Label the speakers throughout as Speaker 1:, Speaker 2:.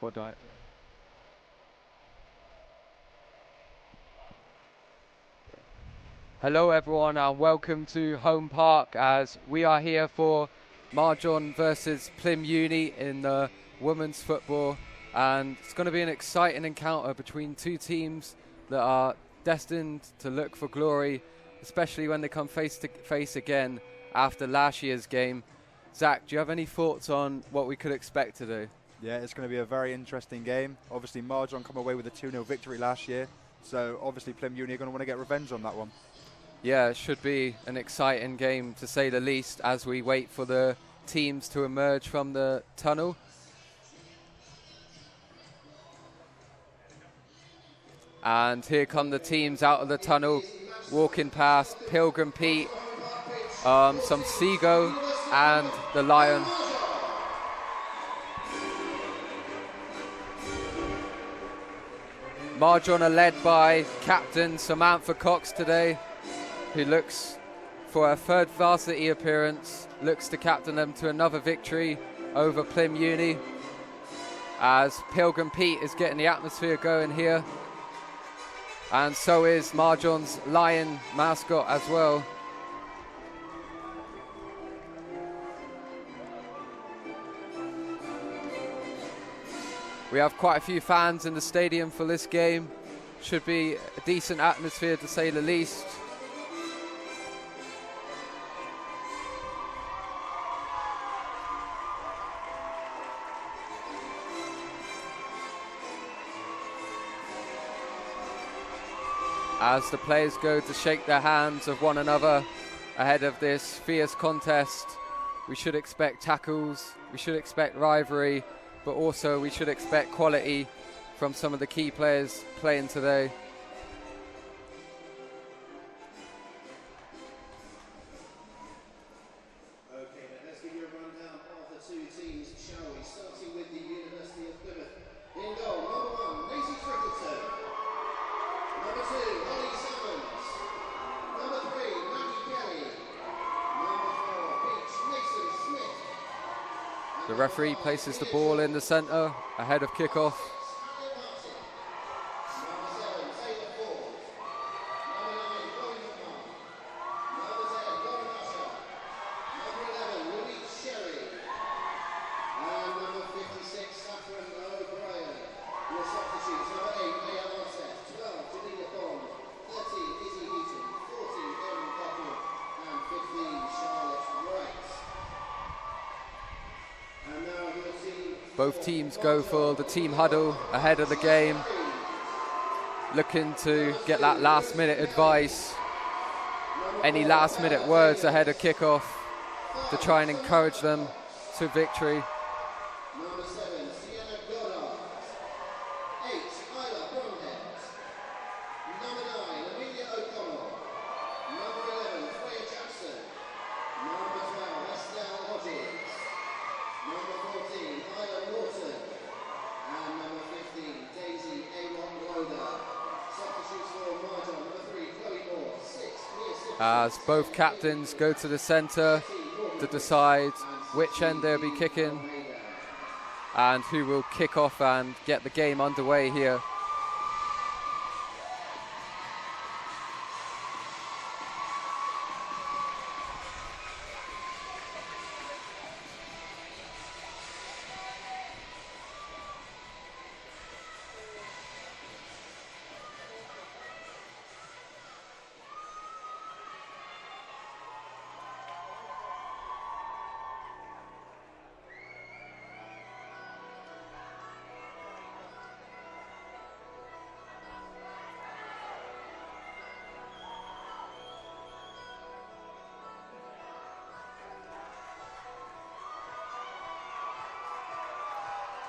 Speaker 1: What do I? Hello everyone and welcome to Home Park as we are here for Marjon versus Plymouth Uni in the women's football, and it's going to be an exciting encounter between two teams that are destined to look for glory, especially when they come face to face again after last year's game. Zach, do you have any thoughts on what we could expect today?
Speaker 2: Yeah, it's going to be a very interesting game. Obviously, Marjon come away with a 2-0 victory last year, so obviously Plymouth Uni are going to want to get revenge on that one.
Speaker 1: Yeah, it should be an exciting game to say the least as we wait for the teams to emerge from the tunnel. And here come the teams out of the tunnel, walking past Pilgrim Pete, some Seago and the Lion. Marjon are led by captain Samantha Cox today, who looks for her third varsity appearance, looks to captain them to another victory over Plymouth Uni, as Pilgrim Pete is getting the atmosphere going here. And so is Marjon's Lion mascot as well. We have quite a few fans in the stadium for this game. Should be a decent atmosphere to say the least. As the players go to shake their hands of one another ahead of this fierce contest, we should expect tackles, we should expect rivalry, but also we should expect quality from some of the key players playing today.
Speaker 3: Okay, then let's give you a rundown of the two teams, shall we? Starting with the University of Plymouth. In goal, number 1, Maisie Frickleton. Number 2, Holly Salmons. Number 3, Maggie Kelly. Number 4, Peach Mason Smith.
Speaker 1: The referee places the ball in the centre ahead of kickoff. Both teams go for the team huddle ahead of the game, looking to get that last minute advice, any last minute words ahead of kickoff to try and encourage them to victory.
Speaker 3: Number 7, Sienna Goddard. 8, Isla Bromhead. Number 9, Amelia O'Connell. Number 11, Freya Jackson. Number 12, Estelle Hodges. Number 14, Isla Norton. And number 15, Daisy Avon Loader. Substitutes for Marjon, number 3, Chloe Moore. 6, Mia Simpson.
Speaker 1: As both captains go to the centre to decide which end they'll be kicking and who will kick off and get the game underway here.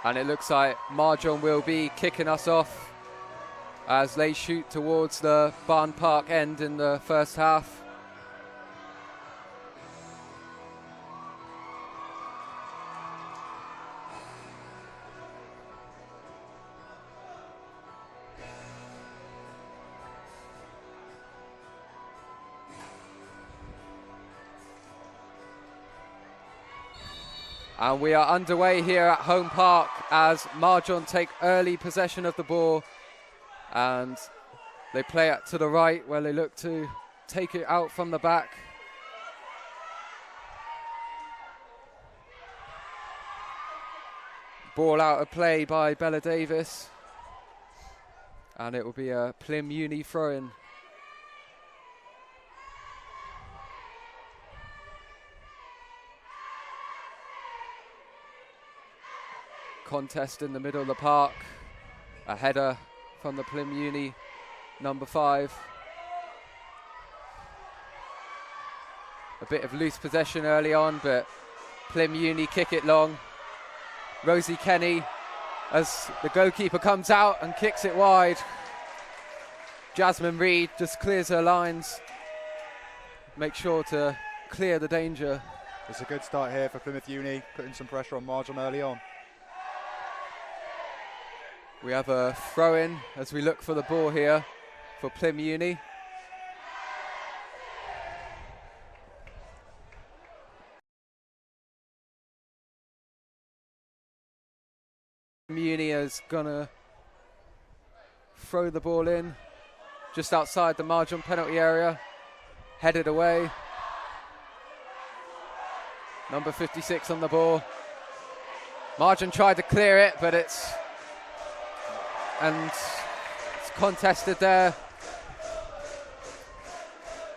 Speaker 1: And it looks like Marjon will be kicking us off as they shoot towards the Barn Park end in the first half. And we are underway here at Home Park as Marjon take early possession of the ball, and they play it to the right where they look to take it out from the back. Ball out of play by Bella Davis, and it will be a Plym Uni throw-in. Contest in the middle of the park. A header from the Plym Uni number 5. A bit of loose possession early on, but Plym Uni kick it long. Rosie Kenny, as the goalkeeper comes out and kicks it wide. Jasmine Reed just clears her lines. Make sure to clear the danger.
Speaker 2: It's a good start here for Plymouth Uni, putting some pressure on Marjon early on.
Speaker 1: We have a throw-in as we look for the ball here for Plym Uni. Plym Uni is gonna throw the ball in just outside the Marjon penalty area, headed away. Number 56 on the ball. Marjon tried to clear it, but it's contested there.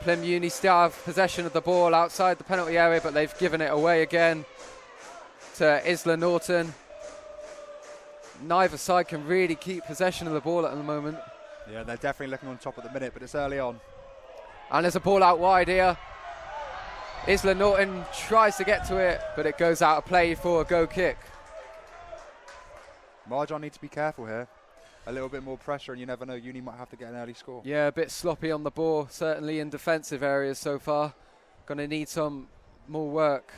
Speaker 1: Plym Uni still have possession of the ball outside the penalty area, but they've given it away again to Isla Norton. Neither side can really keep possession of the ball at the moment.
Speaker 2: Yeah, they're definitely looking on top at the minute, but it's early on.
Speaker 1: And there's a ball out wide here. Isla Norton tries to get to it, but it goes out of play for a goal kick.
Speaker 2: Marjon need to be careful here. A little bit more pressure and you never know, Uni might have to get an early score.
Speaker 1: Yeah, a bit sloppy on the ball, certainly in defensive areas so far. Going to need some more work.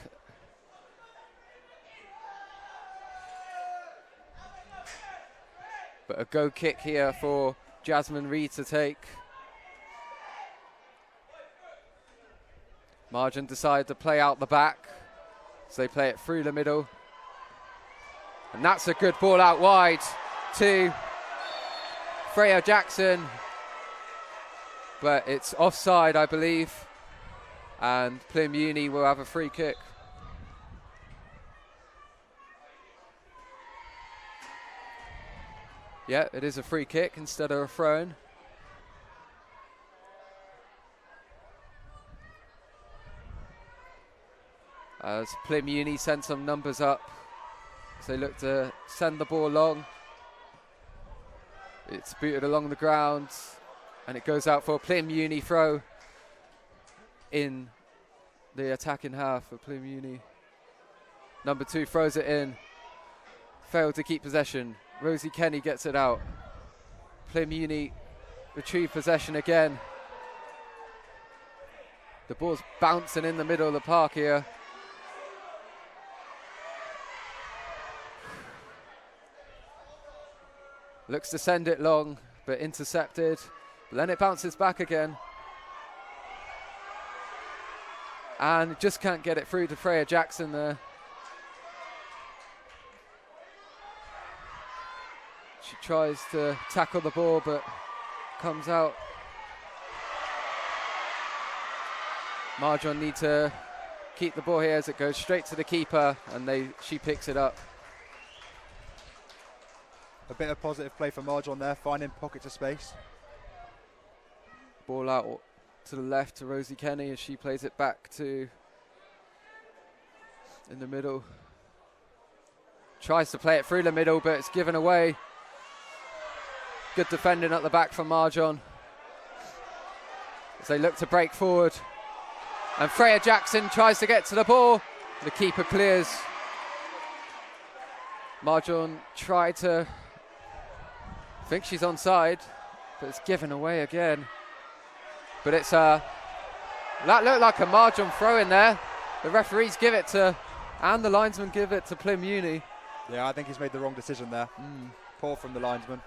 Speaker 1: But a go kick here for Jasmine Reed to take. Marjon decided to play out the back, so they play it through the middle. And that's a good ball out wide to Freya Jackson, but it's offside, I believe, and Plym Uni will have a free kick. Yeah, it is a free kick instead of a throw-in. As Plym Uni send some numbers up, so they look to send the ball long. It's booted along the ground, and it goes out for a Plym Uni throw in the attacking half of Plym Uni. Number 2 throws it in, failed to keep possession. Rosie Kenny gets it out. Plym Uni retrieve possession again. The ball's bouncing in the middle of the park here. Looks to send it long, but intercepted. But then it bounces back again. And just can't get it through to Freya Jackson there. She tries to tackle the ball, but comes out. Marjon need to keep the ball here as it goes straight to the keeper, and she picks it up.
Speaker 2: A bit of positive play for Marjon there, finding pockets of space.
Speaker 1: Ball out to the left to Rosie Kenny as she plays it back to in the middle. Tries to play it through the middle, but it's given away. Good defending at the back from Marjon as they look to break forward. And Freya Jackson tries to get to the ball. The keeper clears. Marjon tried to, I think she's onside, but it's given away again. But it's that looked like a Marjon throw in there. The referees give it to, and the linesman give it to Plym Uni.
Speaker 2: Yeah, I think he's made the wrong decision there. Poor from the linesman.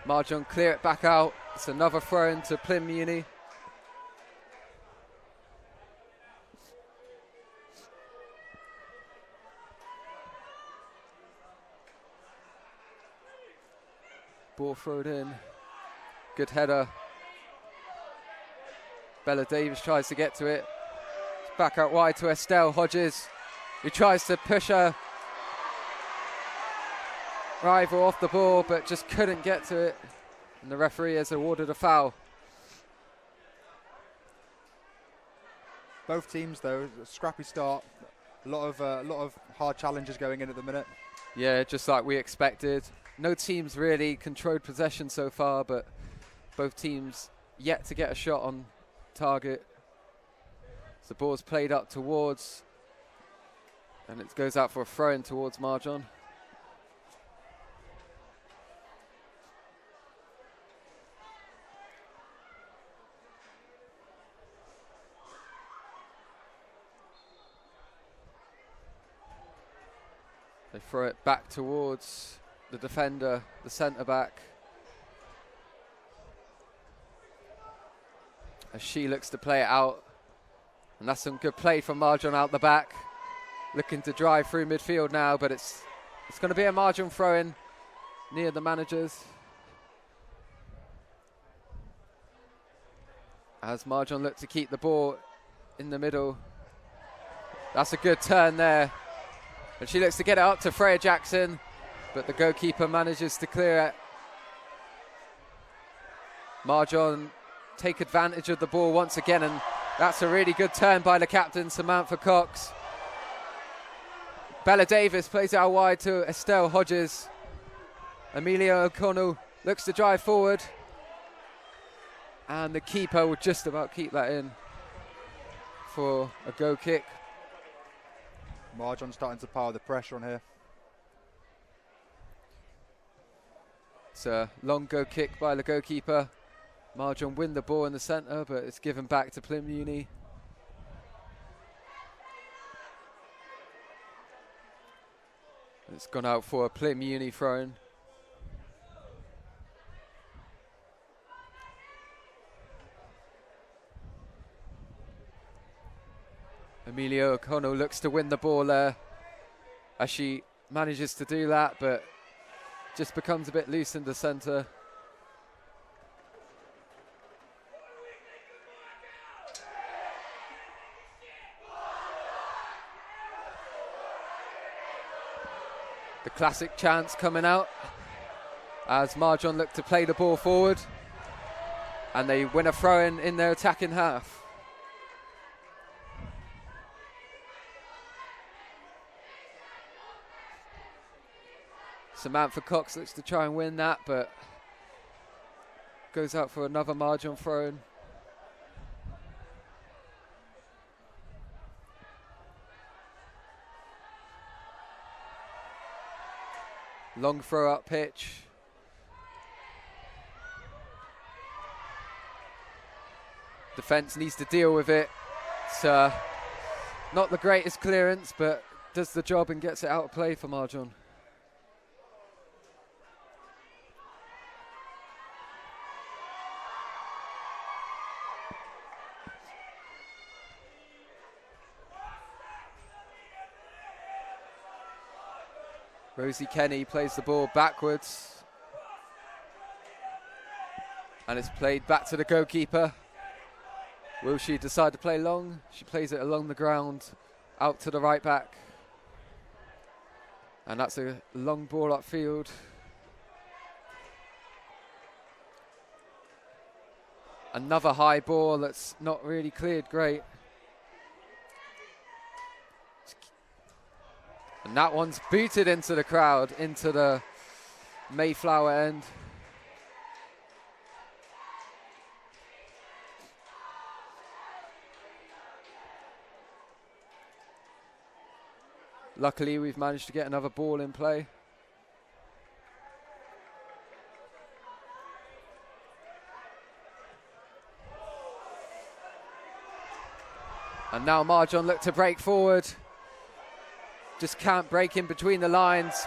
Speaker 1: Marjon clear it back out. It's another throw in to Plym Uni. ball thrown in. Good header. Bella Davis tries to get to it. It's back out wide to Estelle Hodges, who tries to push her rival off the ball, but just couldn't get to it. And the referee has awarded a foul.
Speaker 2: Both teams, though, a scrappy start. A lot of hard challenges going in at the minute.
Speaker 1: Yeah, just like we expected. No teams really controlled possession so far, but both teams yet to get a shot on target. So the ball's played up towards, and it goes out for a throw-in towards Marjon. They throw it back towards the defender, the centre-back. As she looks to play it out. And that's some good play from Marjon out the back. Looking to drive through midfield now, but it's going to be a Marjon throw-in near the managers. As Marjon looks to keep the ball in the middle. That's a good turn there. And she looks to get it up to Freya Jackson, but the goalkeeper manages to clear it. Marjon take advantage of the ball once again, and that's a really good turn by the captain, Samantha Cox. Bella Davis plays it out wide to Estelle Hodges. Amelia O'Connell looks to drive forward, and the keeper will just about keep that in for a goal kick.
Speaker 2: Marjon starting to pile the pressure on here.
Speaker 1: It's a long goal kick by the goalkeeper. Marjon win the ball in the centre, but it's given back to Plymouth Uni. It's gone out for a Plymouth Uni throw-in. Amelia O'Connell looks to win the ball there, as she manages to do that, but just becomes a bit loose in the centre. The classic chance coming out as Marjon look to play the ball forward, and they win a throw-in in their attacking half. Samantha Cox looks to try and win that, but goes out for another Marjon throw-in. Long throw up pitch. Defence needs to deal with it. It's not the greatest clearance, but does the job and gets it out of play for Marjon. Rosie Kenny plays the ball backwards. And it's played back to the goalkeeper. Will she decide to play long? She plays it along the ground, out to the right back. And that's a long ball upfield. Another high ball that's not really cleared great. And that one's booted into the crowd, into the Mayflower end. Luckily, we've managed to get another ball in play. And now Marjon look to break forward. Just can't break in between the lines.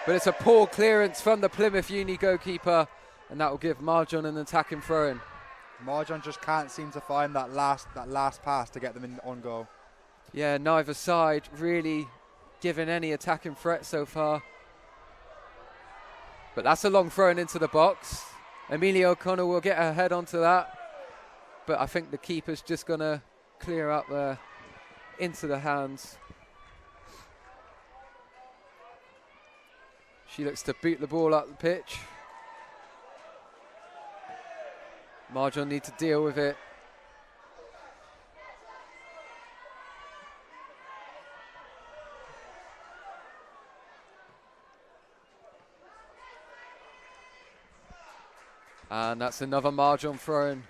Speaker 1: But it's a poor clearance from the Plymouth Uni goalkeeper, and that will give Marjon an attacking throw-in.
Speaker 2: Marjon just can't seem to find that last pass to get them in on goal.
Speaker 1: Yeah, neither side really given any attacking threat so far. But that's a long throw into the box. Amelia O'Connell will get her head onto that. But I think the keeper's just going to clear up there into the hands. She looks to boot the ball up the pitch. Marjon need to deal with it. And that's another Marjon throw-in.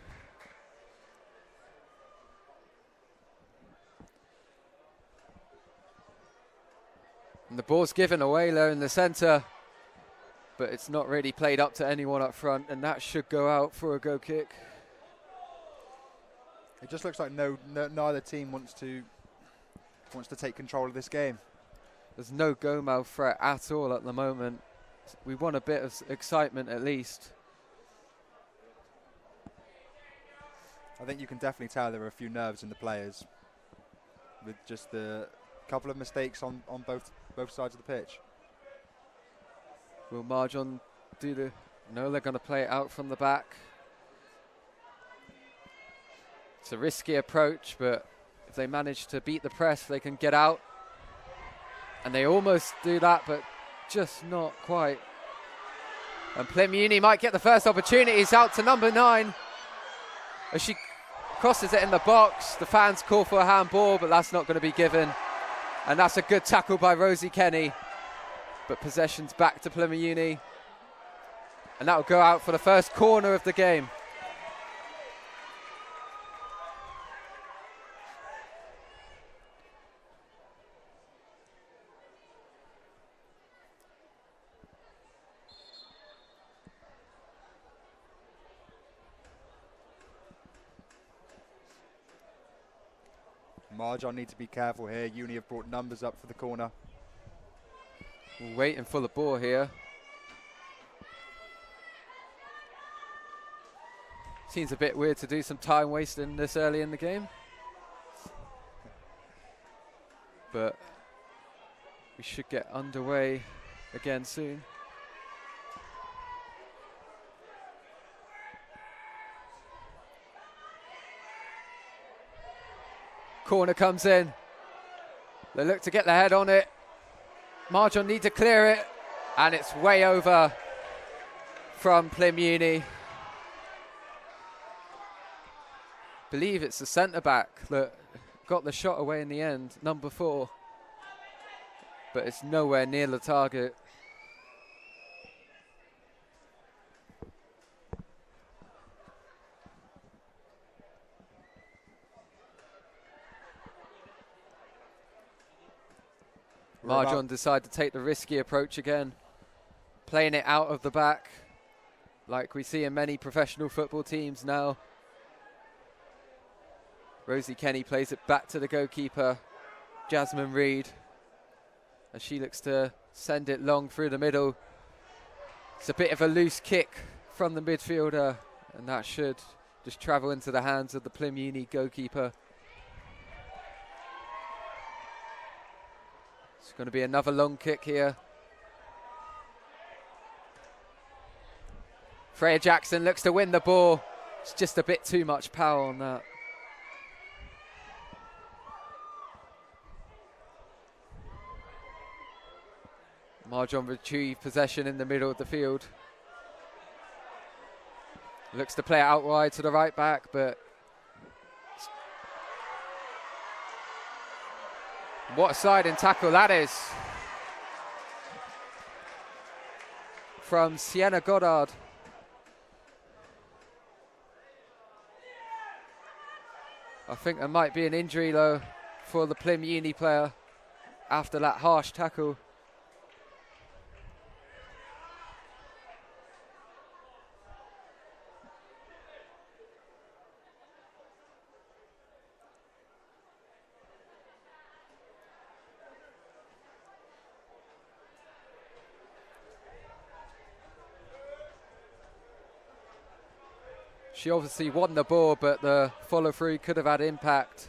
Speaker 1: And the ball's given away there in the centre, but it's not really played up to anyone up front, and that should go out for a go kick.
Speaker 2: It just looks like neither team wants to take control of this game.
Speaker 1: There's no go-mouth threat at all at the moment. We want a bit of excitement at least.
Speaker 2: I think you can definitely tell there are a few nerves in the players with just the couple of mistakes on both sides of the pitch.
Speaker 1: Will Marjon do the... No, they're going to play it out from the back. It's a risky approach, but if they manage to beat the press, they can get out. And they almost do that, but just not quite. And Plymouth Uni might get the first opportunity. It's out to number 9. As she crosses it in the box, the fans call for a handball, but that's not going to be given. And that's a good tackle by Rosie Kenny. But possession's back to Plymouth Uni. And that will go out for the first corner of the game.
Speaker 2: Marjon need to be careful here. Uni have brought numbers up for the corner.
Speaker 1: We're waiting for the ball here. Seems a bit weird to do some time wasting this early in the game. But we should get underway again soon. Corner comes in. They look to get their head on it. Marjon need to clear it, and it's way over from Plymouth Uni. Believe it's the centre back that got the shot away in the end, number 4, but it's nowhere near the target. Marjon decide to take the risky approach again, playing it out of the back like we see in many professional football teams now. Rosie Kenny plays it back to the goalkeeper, Jasmine Reed, as she looks to send it long through the middle. It's a bit of a loose kick from the midfielder, and that should just travel into the hands of the Plymouth Uni goalkeeper. It's going to be another long kick here. Freya Jackson looks to win the ball. It's just a bit too much power on that. Marjon retrieve possession in the middle of the field. Looks to play it out wide to the right back, but what a sliding tackle that is from Sienna Goddard. I think there might be an injury though for the Plymouth Uni player after that harsh tackle. She obviously won the ball, but the follow through could have had impact.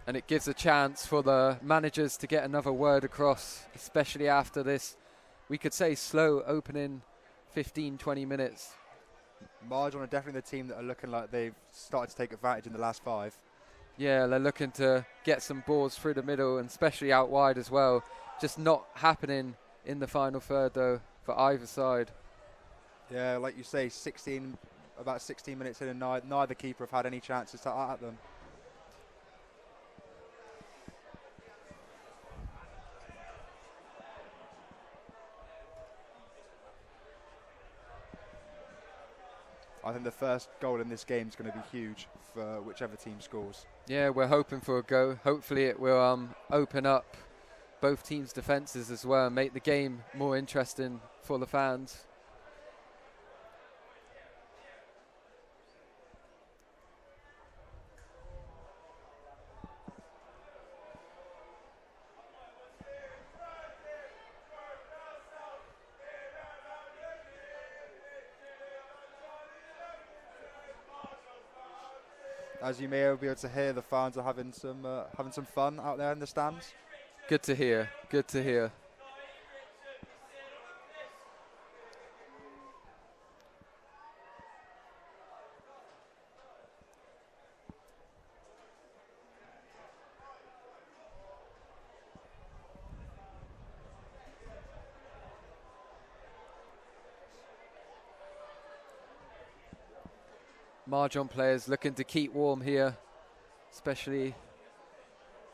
Speaker 1: And it gives a chance for the managers to get another word across, especially after this, we could say, slow opening 15, 20 minutes.
Speaker 2: Marjon are definitely the team that are looking like they've started to take advantage in the last 5.
Speaker 1: Yeah, they're looking to get some balls through the middle and especially out wide as well. Just not happening in the final third, though, for either side.
Speaker 2: Yeah, like you say, about 16 minutes in, and neither keeper have had any chances to at them. I think the first goal in this game is going to be huge for whichever team scores.
Speaker 1: Yeah, we're hoping for a go. Hopefully it will open up both teams' defences as well and make the game more interesting for the fans.
Speaker 2: As you may be able to hear, the fans are having some fun out there in the stands.
Speaker 1: Good to hear. Good to hear. Marjon players looking to keep warm here, especially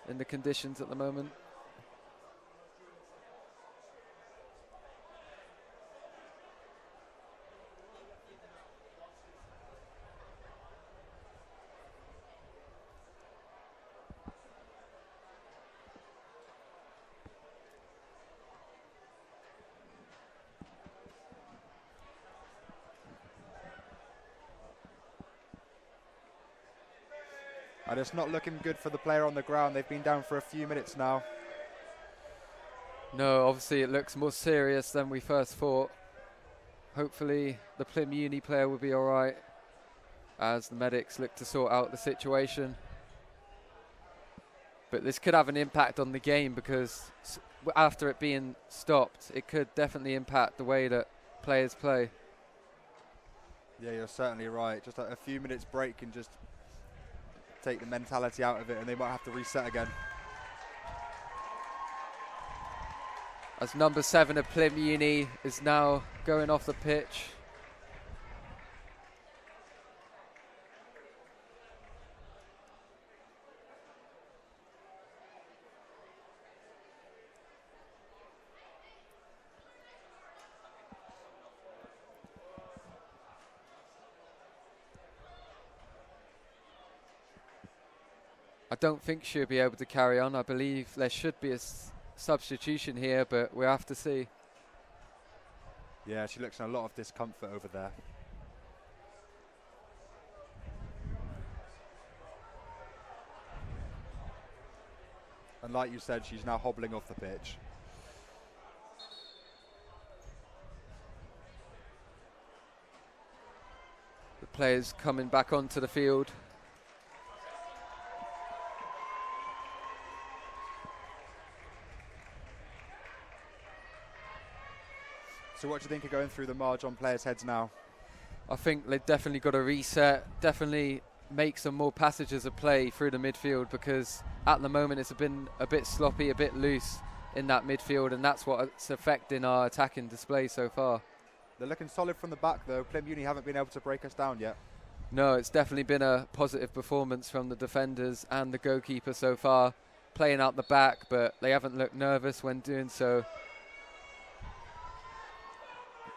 Speaker 1: in the conditions at the moment.
Speaker 2: And it's not looking good for the player on the ground. They've been down for a few minutes now.
Speaker 1: No, obviously it looks more serious than we first thought. Hopefully the Plymouth Uni player will be all right as the medics look to sort out the situation. But this could have an impact on the game because after it being stopped, it could definitely impact the way that players play.
Speaker 2: Yeah, you're certainly right. Just a few minutes break can just take the mentality out of it, and they might have to reset again.
Speaker 1: As number 7 of Plymouth Uni is now going off the pitch. I don't think she'll be able to carry on. I believe there should be a substitution here, but we'll have to see.
Speaker 2: Yeah, she looks in a lot of discomfort over there. And like you said, she's now hobbling off the pitch.
Speaker 1: The players coming back onto the field.
Speaker 2: So what do you think are going through the Marjon players' heads now?
Speaker 1: I think they've definitely got to reset, definitely make some more passages of play through the midfield, because at the moment it's been a bit sloppy, a bit loose in that midfield, and that's what's affecting our attacking display so far.
Speaker 2: They're looking solid from the back though. Plymouth Uni haven't been able to break us down yet.
Speaker 1: No, it's definitely been a positive performance from the defenders and the goalkeeper so far, playing out the back, but they haven't looked nervous when doing so.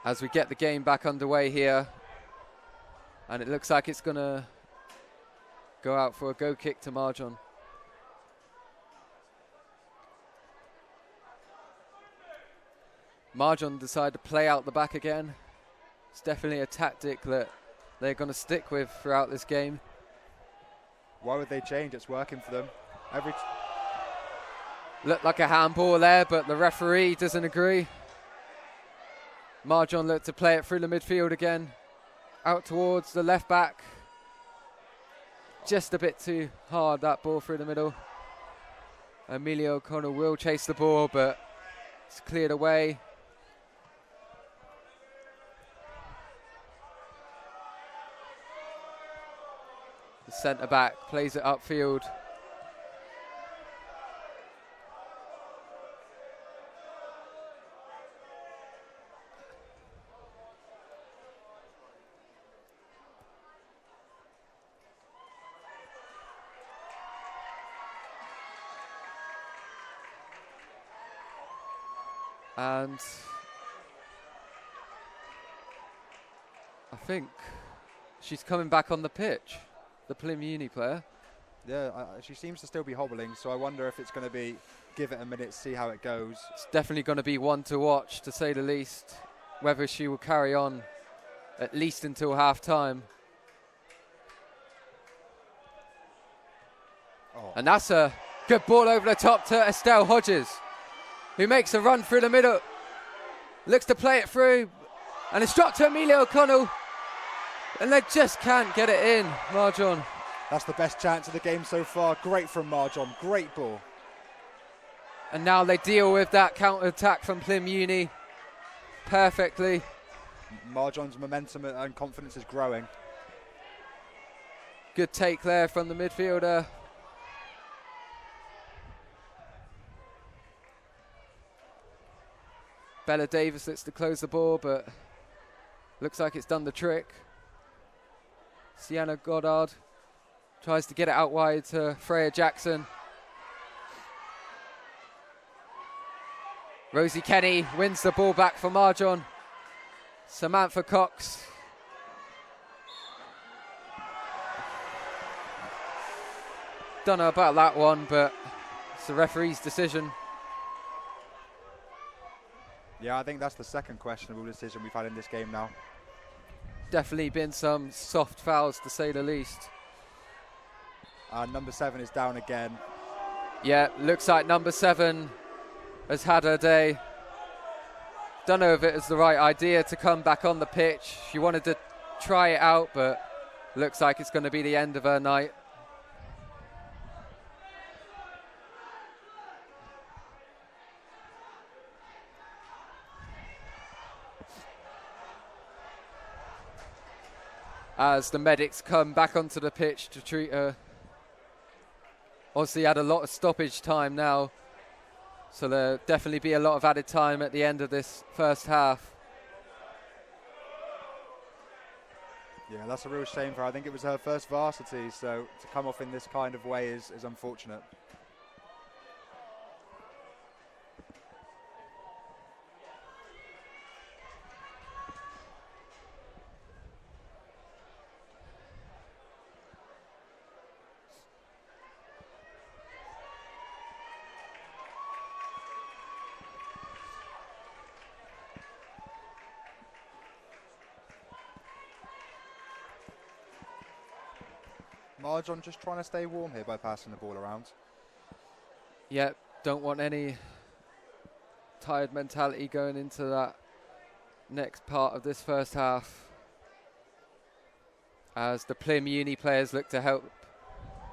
Speaker 1: As we get the game back underway here, and it looks like it's going to go out for a go kick to Marjon. Marjon decide to play out the back again. It's definitely a tactic that they're going to stick with throughout this game.
Speaker 2: Why would they change? It's working for them.
Speaker 1: Looked like a handball there, but the referee doesn't agree. Marjon looked to play it through the midfield again, out towards the left back. Just a bit too hard, that ball through the middle. Amelia O'Connell will chase the ball, but it's cleared away. The centre back plays it upfield. And I think she's coming back on the pitch, the Plymouth Uni player.
Speaker 2: Yeah, she seems to still be hobbling, so I wonder if it's going to be give it a minute, see how it goes.
Speaker 1: It's definitely going to be one to watch, to say the least, whether she will carry on at least until half-time.
Speaker 2: Oh.
Speaker 1: And that's a good ball over the top to Estelle Hodges, who makes a run through the middle, looks to play it through, and it's dropped to Amelia O'Connell, and they just can't get it in. Marjon.
Speaker 2: That's the best chance of the game so far. Great from Marjon, great ball.
Speaker 1: And now they deal with that counter-attack from Plymouth Uni perfectly.
Speaker 2: Marjon's momentum and confidence is growing.
Speaker 1: Good take there from the midfielder. Bella Davis looks to close the ball, but looks like it's done the trick. Sienna Goddard tries to get it out wide to Freya Jackson. Rosie Kenny wins the ball back for Marjon. Samantha Cox. Don't know about that one, but it's the referee's decision.
Speaker 2: Yeah, I think that's the second questionable decision we've had in this game now.
Speaker 1: Definitely been some soft fouls, to say the least.
Speaker 2: Number 7 is down again.
Speaker 1: Yeah, looks like number 7 has had her day. Don't know if it was the right idea to come back on the pitch. She wanted to try it out, but looks like it's going to be the end of her night. As the medics come back onto the pitch to treat her. Obviously had a lot of stoppage time now, so there'll definitely be a lot of added time at the end of this first half.
Speaker 2: Yeah, that's a real shame for her. I think it was her first varsity, so to come off in this kind of way is unfortunate. Marjon just trying to stay warm here by passing the ball around.
Speaker 1: Yep, don't want any tired mentality going into that next part of this first half, as the Plymouth Uni players look to help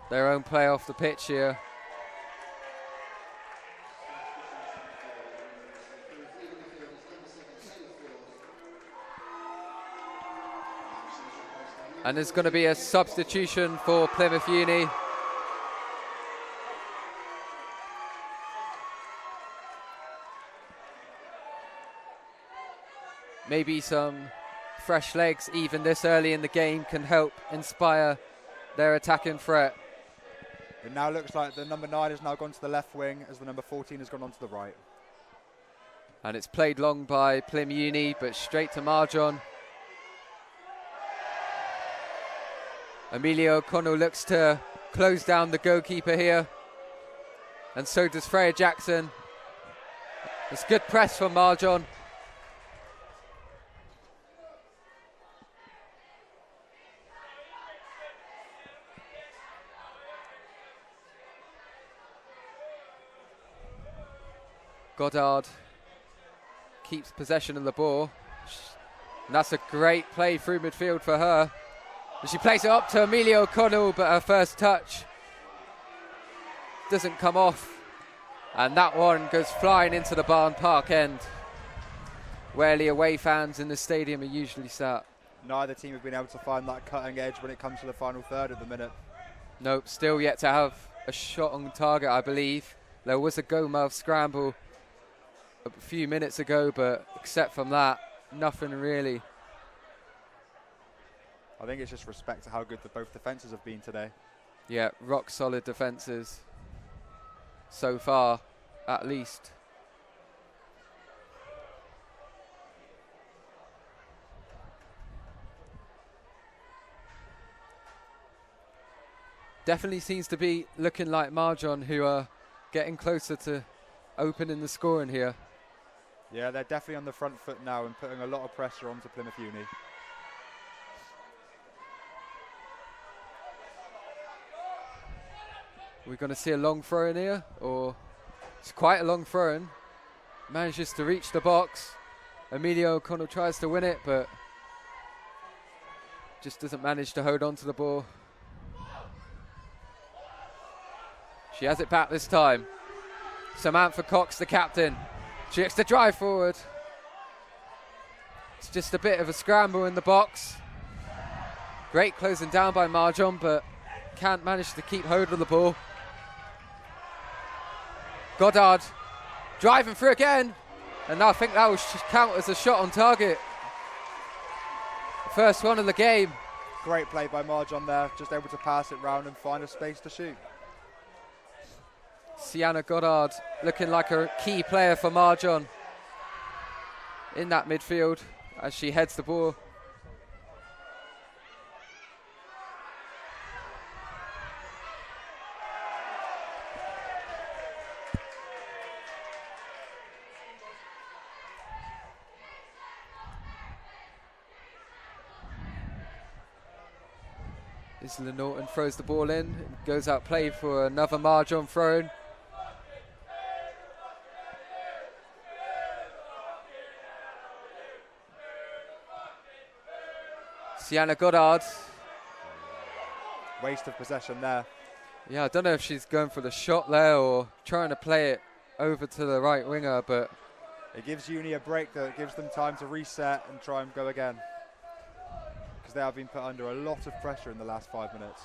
Speaker 1: their own play off the pitch here. And there's going to be a substitution for Plymouth Uni. Maybe some fresh legs, even this early in the game, can help inspire their attacking threat.
Speaker 2: It now looks like the number 9 has now gone to the left wing as the number 14 has gone onto the right.
Speaker 1: And it's played long by Plymouth Uni, but straight to Marjon. Amelia O'Connell looks to close down the goalkeeper here. And so does Freya Jackson. It's good press from Marjon. Goddard keeps possession of the ball. And that's a great play through midfield for her. And she plays it up to Amelia O'Connell, but her first touch doesn't come off. And that one goes flying into the barn park end, where the away fans in the stadium are usually sat.
Speaker 2: Neither team have been able to find that cutting edge when it comes to the final third at the minute.
Speaker 1: Nope, still yet to have a shot on target, I believe. There was a go-mouth scramble a few minutes ago, but except from that, nothing really.
Speaker 2: I think it's just respect to how good both defences have been today.
Speaker 1: Yeah, rock solid defences so far, at least. Definitely seems to be looking like Marjon, who are getting closer to opening the scoring here.
Speaker 2: Yeah, they're definitely on the front foot now and putting a lot of pressure onto Plymouth Uni.
Speaker 1: We're going to see a long throw in here, or it's quite a long throw in. Manages to reach the box. Emilio O'Connell tries to win it, but just doesn't manage to hold on to the ball. She has it back this time. Samantha Cox, the captain. She gets to drive forward. It's just a bit of a scramble in the box. Great closing down by Marjon, but can't manage to keep hold of the ball. Goddard driving through again. And I think that will count as a shot on target. First one of the game.
Speaker 2: Great play by Marjon there, just able to pass it round and find a space to shoot.
Speaker 1: Sienna Goddard looking like a key player for Marjon in that midfield as she heads the ball. Isla Norton throws the ball in, goes out play for another Marjon throw in. Sienna Goddard.
Speaker 2: Waste of possession there.
Speaker 1: Yeah, I don't know if she's going for the shot there or trying to play it over to the right winger, but
Speaker 2: it gives Uni a break that gives them time to reset and try and go again, because they have been put under a lot of pressure in the last 5 minutes.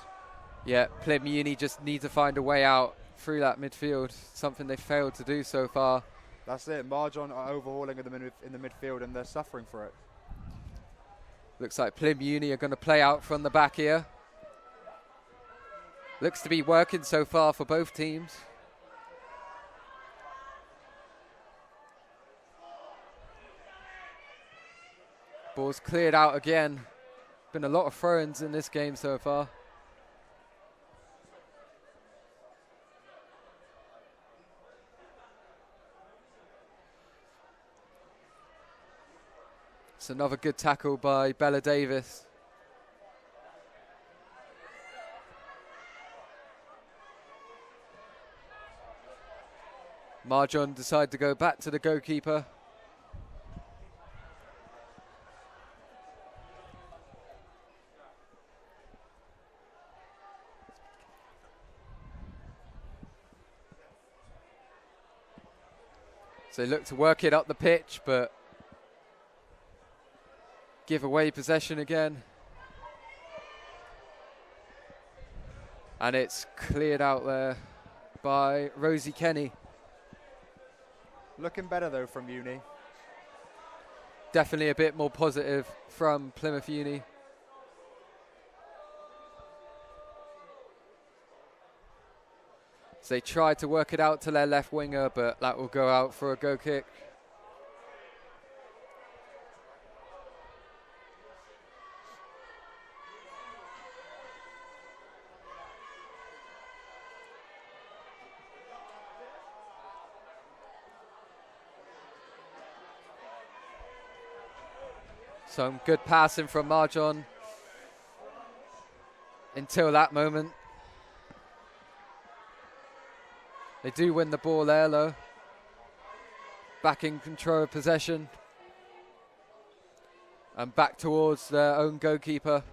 Speaker 1: Yeah, Plymouth Uni just need to find a way out through that midfield, something they failed to do so far.
Speaker 2: That's it. Marjon are overhauling them in the midfield and they're suffering for it.
Speaker 1: Looks like Plymouth Uni are going to play out from the back here. Looks to be working so far for both teams. Ball's cleared out again. Been a lot of throw-ins in this game so far. It's another good tackle by Bella Davis. Marjon decide to go back to the goalkeeper. So they look to work it up the pitch, but give away possession again. And it's cleared out there by Rosie Kenny.
Speaker 2: Looking better though from Uni.
Speaker 1: Definitely a bit more positive from Plymouth Uni. So they tried to work it out to their left winger, but that will go out for a go kick. Some good passing from Marjon until that moment. They do win the ball there, though. Back in control of possession. And back towards their own goalkeeper.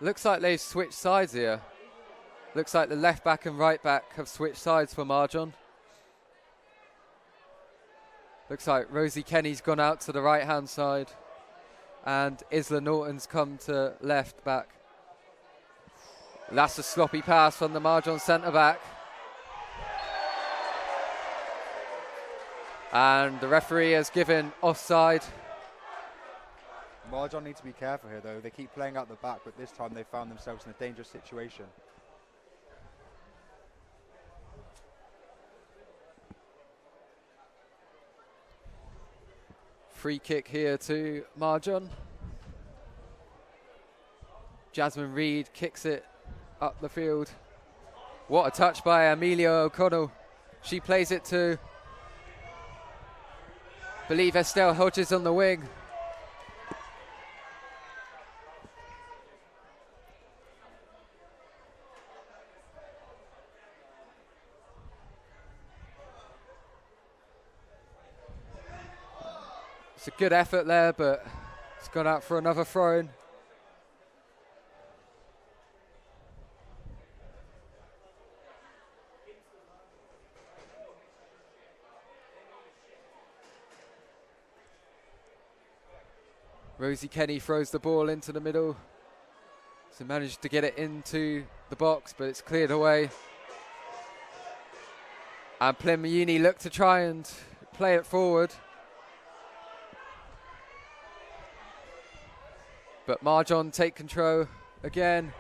Speaker 1: Looks like they've switched sides here. Looks like the left back and right back have switched sides for Marjon. Looks like Rosie Kenny's gone out to the right-hand side and Isla Norton's come to left back. That's a sloppy pass from the Marjon centre-back. And the referee has given offside.
Speaker 2: Marjon need to be careful here, though. They keep playing out the back, but this time they found themselves in a dangerous situation.
Speaker 1: Free kick here to Marjon. Jasmine Reed kicks it up the field. What a touch by Amelia O'Connell. She plays it to, I believe, Estelle Hodges on the wing. It's a good effort there, but it's gone out for another throw-in. Rosie Kenny throws the ball into the middle. So managed to get it into the box, but it's cleared away. And Plymouth Uni look to try and play it forward. But Marjon take control again.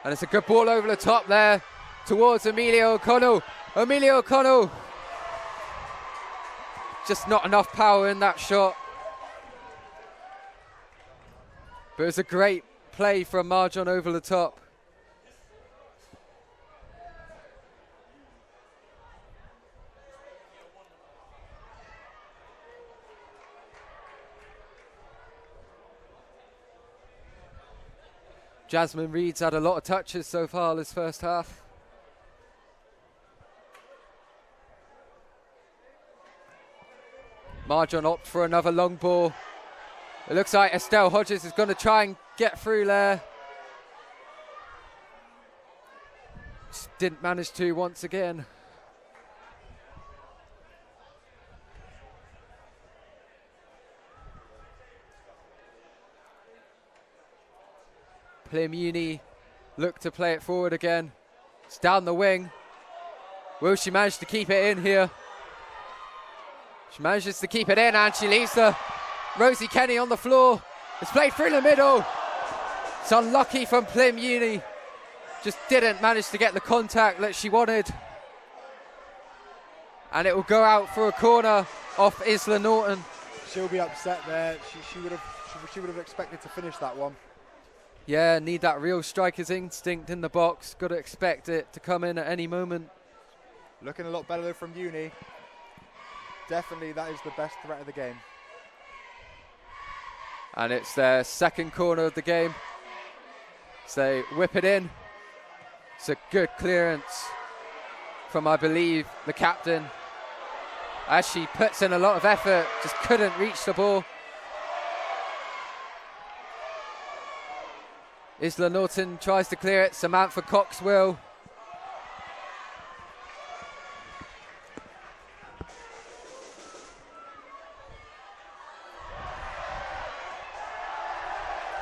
Speaker 1: And it's a good ball over the top there towards Amelia O'Connell. Amelia O'Connell. Just not enough power in that shot. But it was a great play from Marjon over the top. Jasmine Reed's had a lot of touches so far this first half. Marjon opt for another long ball. It looks like Estelle Hodges is going to try and get through there. Just didn't manage to once again. Plymouth Uni look to play it forward again. It's down the wing. Will she manage to keep it in here? She manages to keep it in and she leaves the Rosie Kenny on the floor. It's played through the middle. It's unlucky from Plymouth Uni. Just didn't manage to get the contact that she wanted. And it will go out for a corner off Isla Norton.
Speaker 2: She'll be upset there. She would have expected to finish that one.
Speaker 1: Yeah, need that real striker's instinct in the box. Got to expect it to come in at any moment.
Speaker 2: Looking a lot better though from Uni. Definitely that is the best threat of the game.
Speaker 1: And it's their second corner of the game. So they whip it in. It's a good clearance from, I believe, the captain. As she puts in a lot of effort, just couldn't reach the ball. Isla Norton tries to clear it. Samantha Cox will.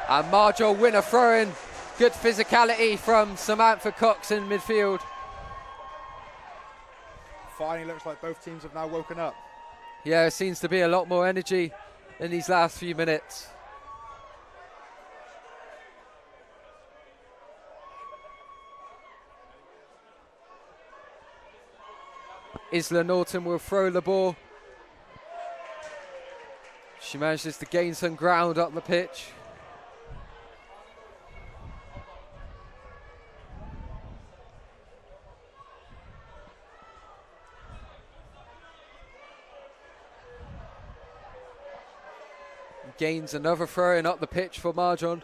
Speaker 1: And Marjon win a throw-in. Good physicality from Samantha Cox in midfield.
Speaker 2: Finally looks like both teams have now woken up.
Speaker 1: Yeah, it seems to be a lot more energy in these last few minutes. Isla Norton will throw the ball. She manages to gain some ground up the pitch. Gains another throw-in up the pitch for Marjon.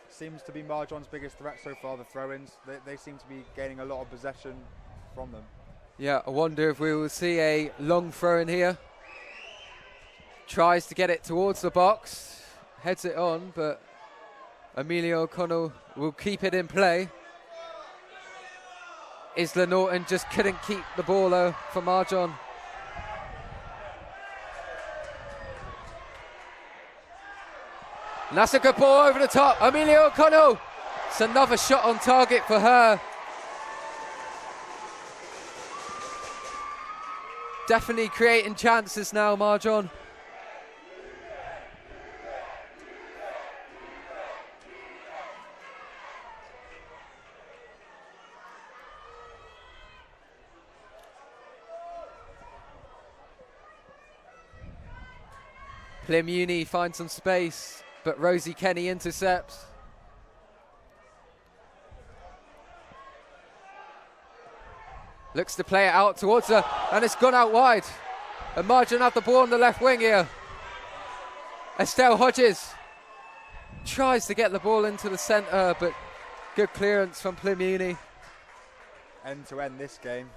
Speaker 2: Seems to be Marjon's biggest threat so far, the throw-ins. They seem to be gaining a lot of possession from them.
Speaker 1: Yeah, I wonder if we will see a long throw-in here. Tries to get it towards the box. Heads it on, but Amelia O'Connell will keep it in play. Isla Norton just couldn't keep the ball though for Marjon. And that's a good ball over the top. Amelia O'Connell. It's another shot on target for her. Definitely creating chances now, Marjon. Plymouth Uni finds some space, but Rosie Kenny intercepts. Looks to play it out towards her, and it's gone out wide. And Marjon have the ball on the left wing here. Estelle Hodges tries to get the ball into the centre, but good clearance from Plymouth Uni.
Speaker 2: End to end this game.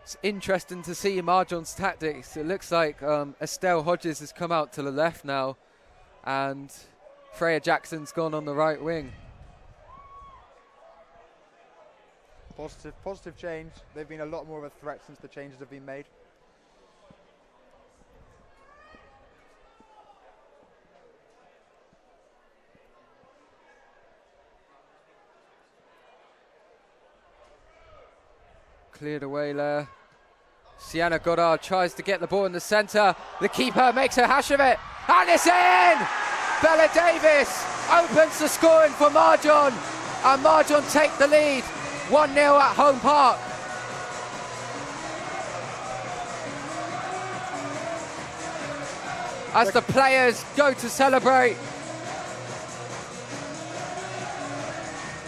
Speaker 1: It's interesting to see Marjon's tactics. It looks like Estelle Hodges has come out to the left now, and Freya Jackson's gone on the right wing.
Speaker 2: Positive change. They've been a lot more of a threat since the changes have been made.
Speaker 1: Cleared away there. Sienna Goddard tries to get the ball in the centre. The keeper makes a hash of it, and it's in! Bella Davis opens the scoring for Marjon, and Marjon take the lead 1-0 at home park. As the players go to celebrate,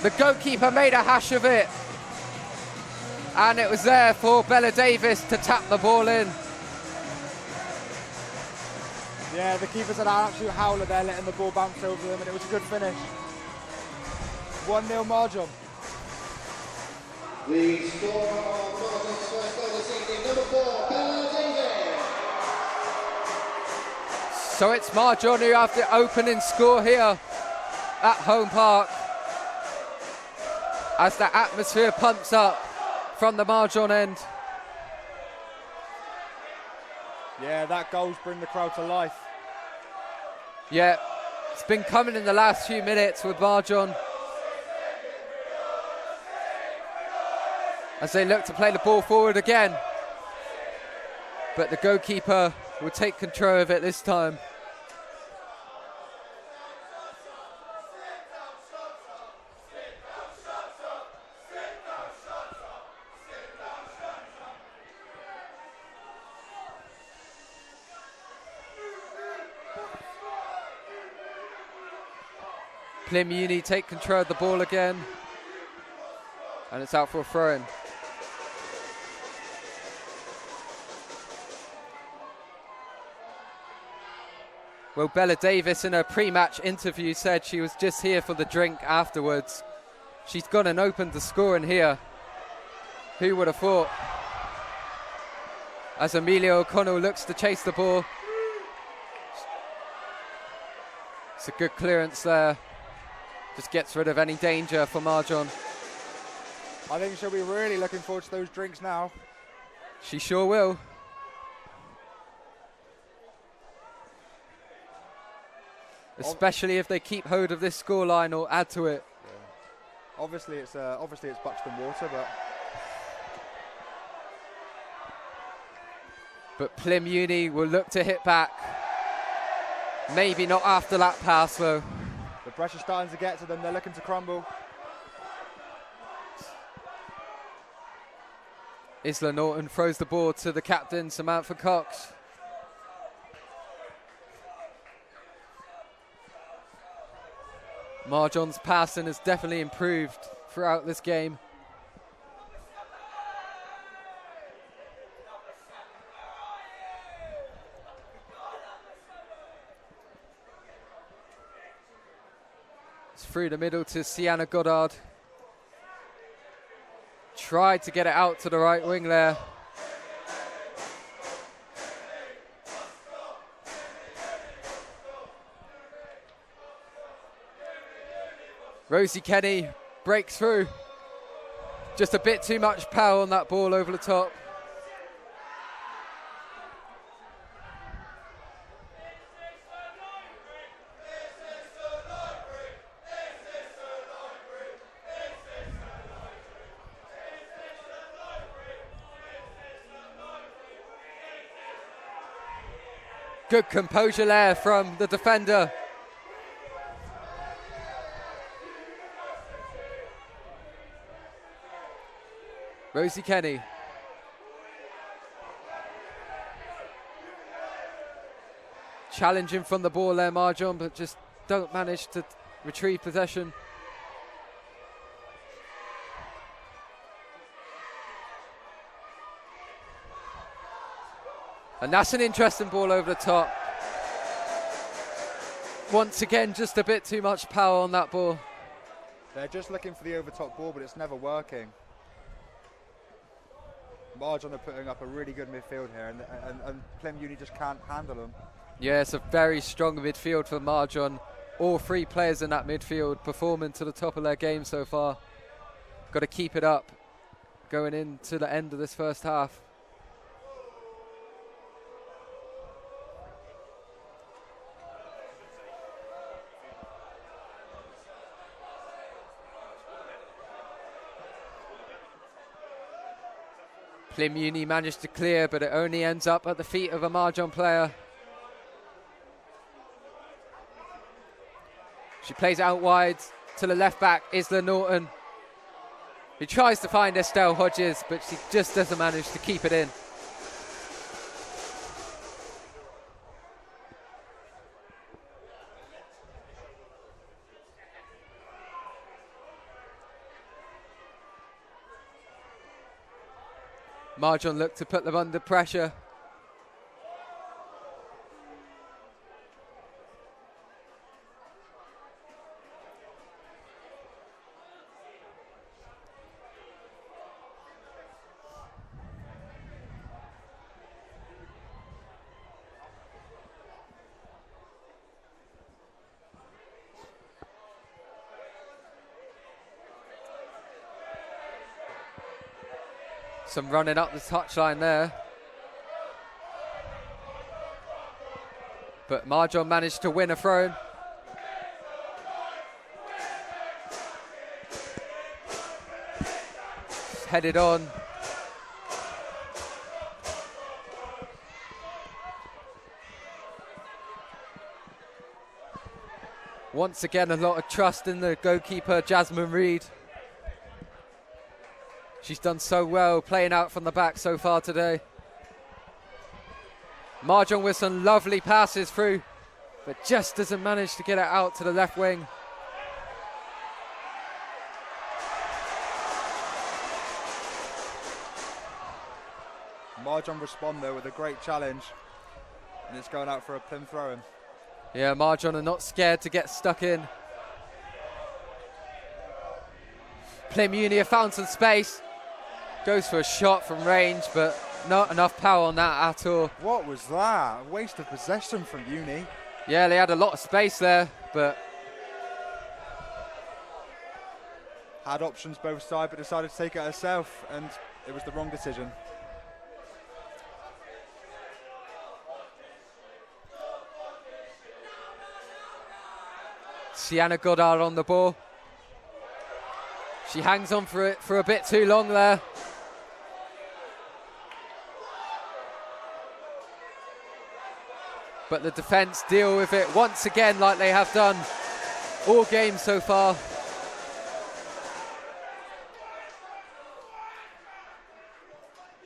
Speaker 1: the goalkeeper made a hash of it, and it was there for Bella Davis to tap the ball in.
Speaker 2: Yeah, the keepers had an absolute howler there, letting the ball bounce over them, and it was a good finish. 1-0 Marjon.
Speaker 3: The scorer of Marjon's first goal this evening, number 4, Bella Davis.
Speaker 1: So it's Marjon who have the opening score here at home park, as the atmosphere pumps up from the Marjon end.
Speaker 2: Yeah, that goal's bring the crowd to life.
Speaker 1: Yeah, it's been coming in the last few minutes with Marjon, as they look to play the ball forward again. But the goalkeeper will take control of it this time. Plymouth Uni take control of the ball again, and it's out for a throw-in. Well, Bella Davis in her pre-match interview said she was just here for the drink afterwards. She's gone and opened the scoring here. Who would have thought? As Amelia O'Connell looks to chase the ball. It's a good clearance there. Just gets rid of any danger for Marjon.
Speaker 2: I think she'll be really looking forward to those drinks now.
Speaker 1: She sure will. Especially if they keep hold of this scoreline or add to it.
Speaker 2: Yeah. Obviously it's Buxton Water,
Speaker 1: but Plymouth Uni will look to hit back. Maybe not after that pass though.
Speaker 2: the pressure's starting to get to them. They're looking to crumble.
Speaker 1: Isla Norton throws the ball to the captain, Samantha Cox. Marjon's passing has definitely improved throughout this game. It's through the middle to Sienna Goddard. tried to get it out to the right wing there. Rosie Kenny breaks through. Just a bit too much power on that ball over the top. Good composure there from the defender. Rosie Kenny. Challenging from the ball there, Marjon, but just don't manage to retrieve possession. And that's an interesting ball over the top. Once again, just a bit too much power on that ball.
Speaker 2: They're just looking for the overtop ball, but it's never working. Marjon are putting up a really good midfield here, and Plymouth Uni just can't handle them.
Speaker 1: Yeah, it's a very strong midfield for Marjon. All three players in that midfield performing to the top of their game so far. Got to keep it up going into the end of this first half. Plymouth Uni managed to clear, but it only ends up at the feet of a Marjon player. She plays out wide to the left back, Isla Norton. He tries to find Estelle Hodges, but she just doesn't manage to keep it in. Marjon looked to put them under pressure. Some running up the touchline there. But Marjon managed to win a throw. Headed on. Once again, a lot of trust in the goalkeeper, Jasmine Reed. She's done so well playing out from the back so far today. Marjon with some lovely passes through, but just doesn't manage to get it out to the left wing.
Speaker 2: Marjon respond though with a great challenge, and it's going out for a Plym throw-in.
Speaker 1: Yeah, Marjon are not scared to get stuck in. Plymouth Uni have found some space. Goes for a shot from range, but not enough power on that at all.
Speaker 2: What was that? A waste of possession from Uni.
Speaker 1: Yeah, they had a lot of space there, but
Speaker 2: had options both sides, but decided to take it herself, and it was the wrong decision.
Speaker 1: Sienna Goddard on the ball. She hangs on for it for a bit too long there. But the defence deal with it once again like they have done all games so far.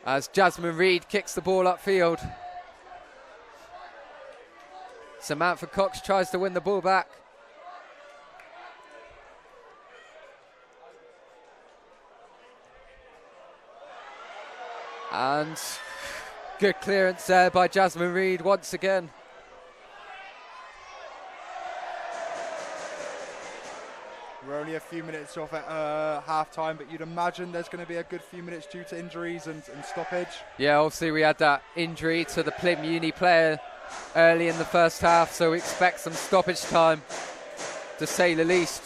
Speaker 1: As Jasmine Reed kicks the ball upfield. Samantha Cox tries to win the ball back. And good clearance there by Jasmine Reed once again.
Speaker 2: We're only a few minutes off at half time, but you'd imagine there's going to be a good few minutes due to injuries and stoppage.
Speaker 1: Yeah, obviously we had that injury to the Plymouth Uni player early in the first half, so we expect some stoppage time, to say the least.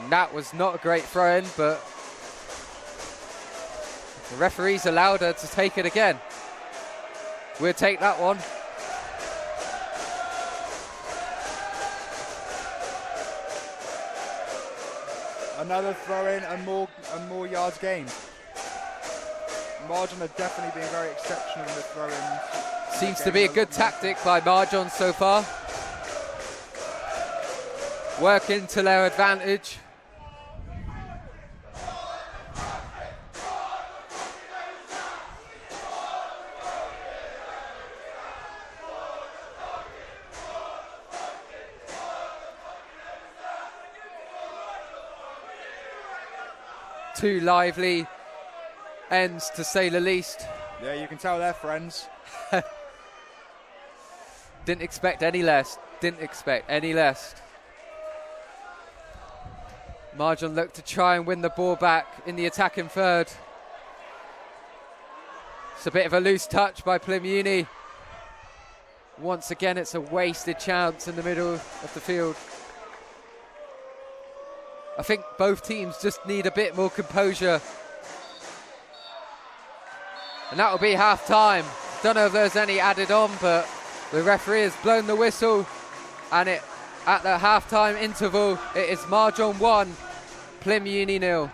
Speaker 1: And that was not a great throw-in, but the referee's allowed her to take it again. We'll take that one.
Speaker 2: Another throw-in and more yards gained. Marjon have definitely been very exceptional in the throw-ins.
Speaker 1: Seems to be a good tactic by Marjon so far. Working to their advantage. Two lively ends, to say the least.
Speaker 2: Yeah, you can tell they're friends.
Speaker 1: Didn't expect any less. Didn't expect any less. Marjon looked to try and win the ball back in the attacking third. It's a bit of a loose touch by Plymouth Uni. Once again, it's a wasted chance in the middle of the field. I think both teams just need a bit more composure. And that'll be half time. Don't know if there's any added on, but the referee has blown the whistle. And at the half-time interval, it is Marjon 1, Plymouth Uni 0.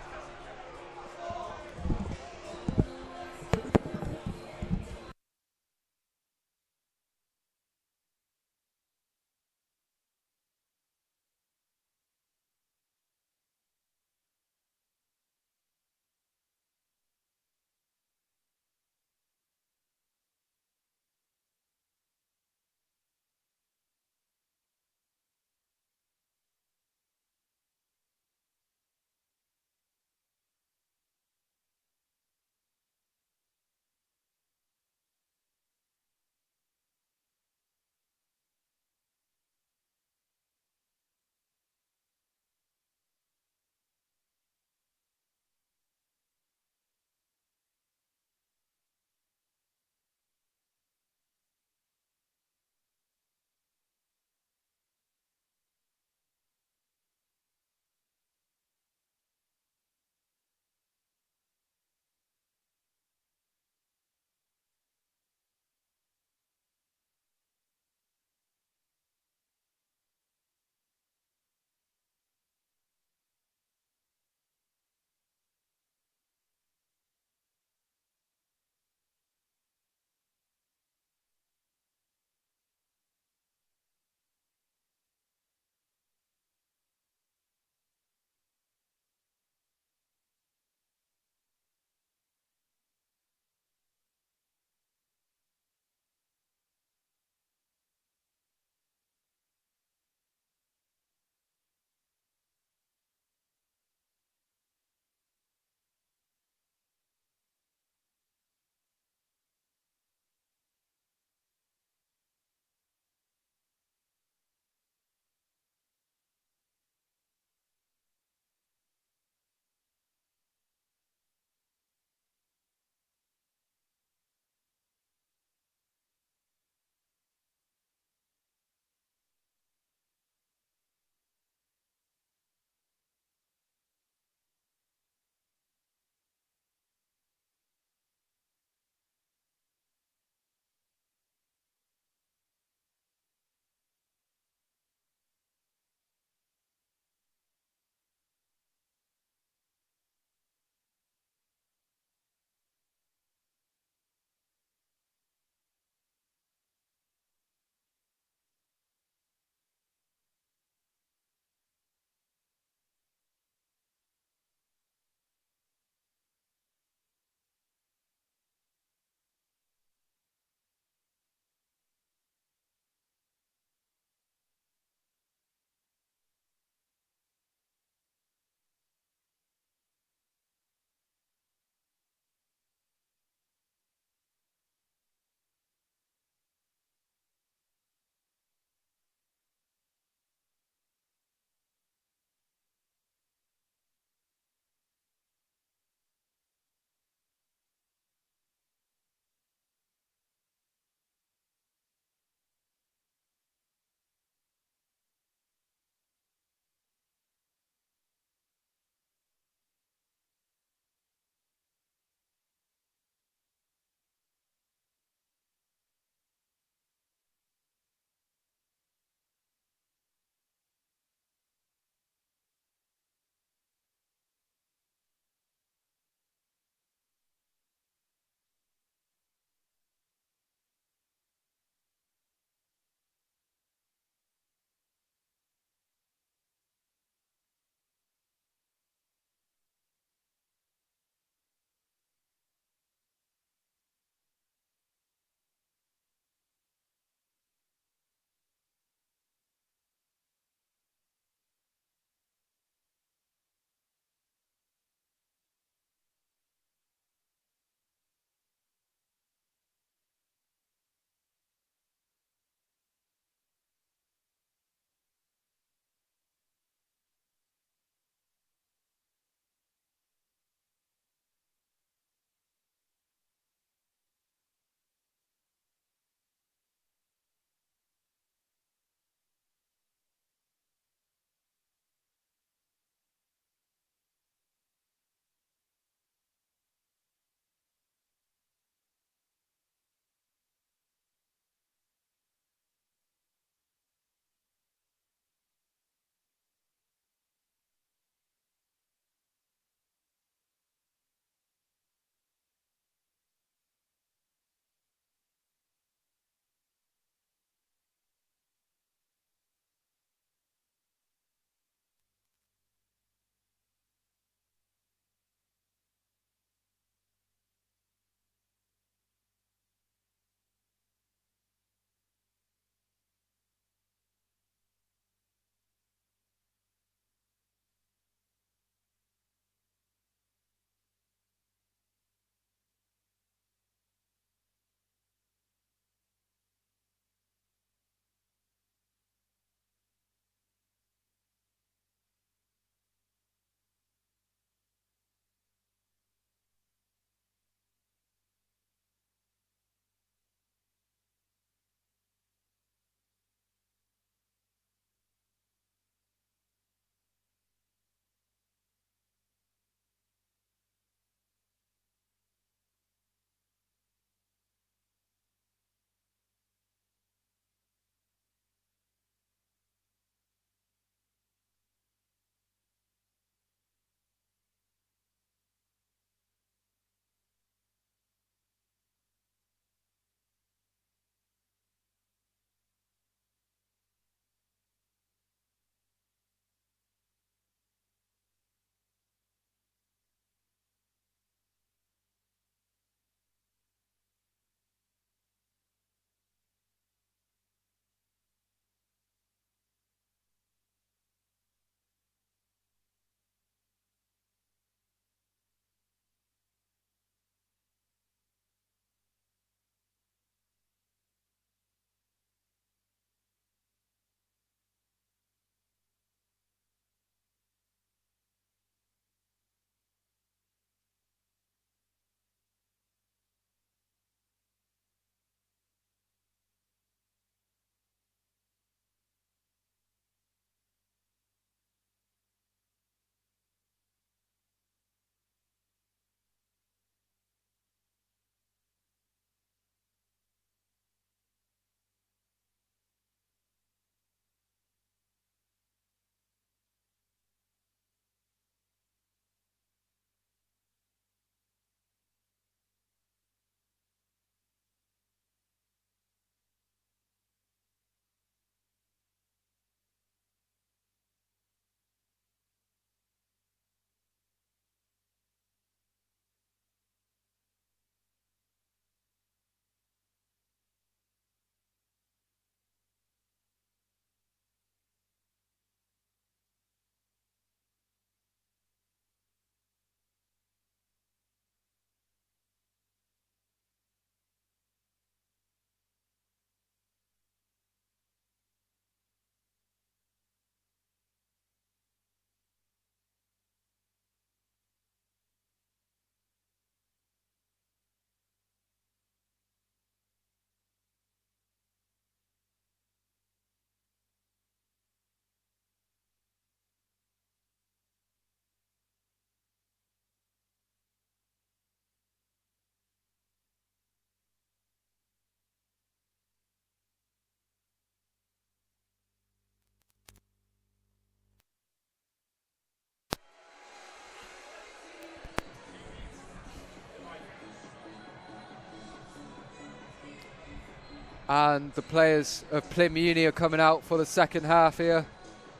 Speaker 1: And the players of Plymouth Uni are coming out for the second half here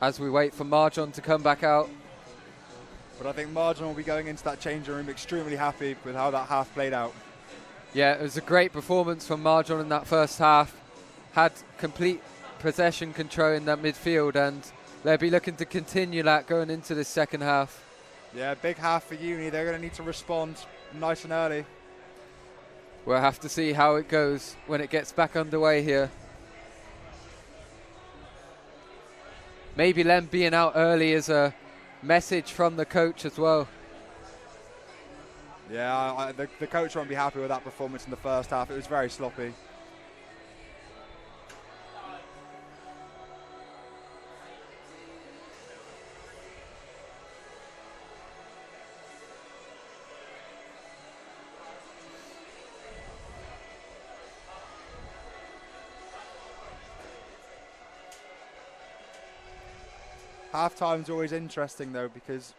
Speaker 1: as we wait for Marjon to come back out.
Speaker 2: But I think Marjon will be going into that changing room extremely happy with how that half played out.
Speaker 1: Yeah, it was a great performance from Marjon in that first half. Had complete possession control in that midfield, and they'll be looking to continue that going into the second half.
Speaker 2: Yeah, big half for Uni. They're going to need to respond nice and early.
Speaker 1: We'll have to see how it goes when it gets back underway here. Maybe them being out early is a message from the coach as well.
Speaker 2: Yeah, the coach won't be happy with that performance in the first half. It was very sloppy. Half-time's always interesting though, because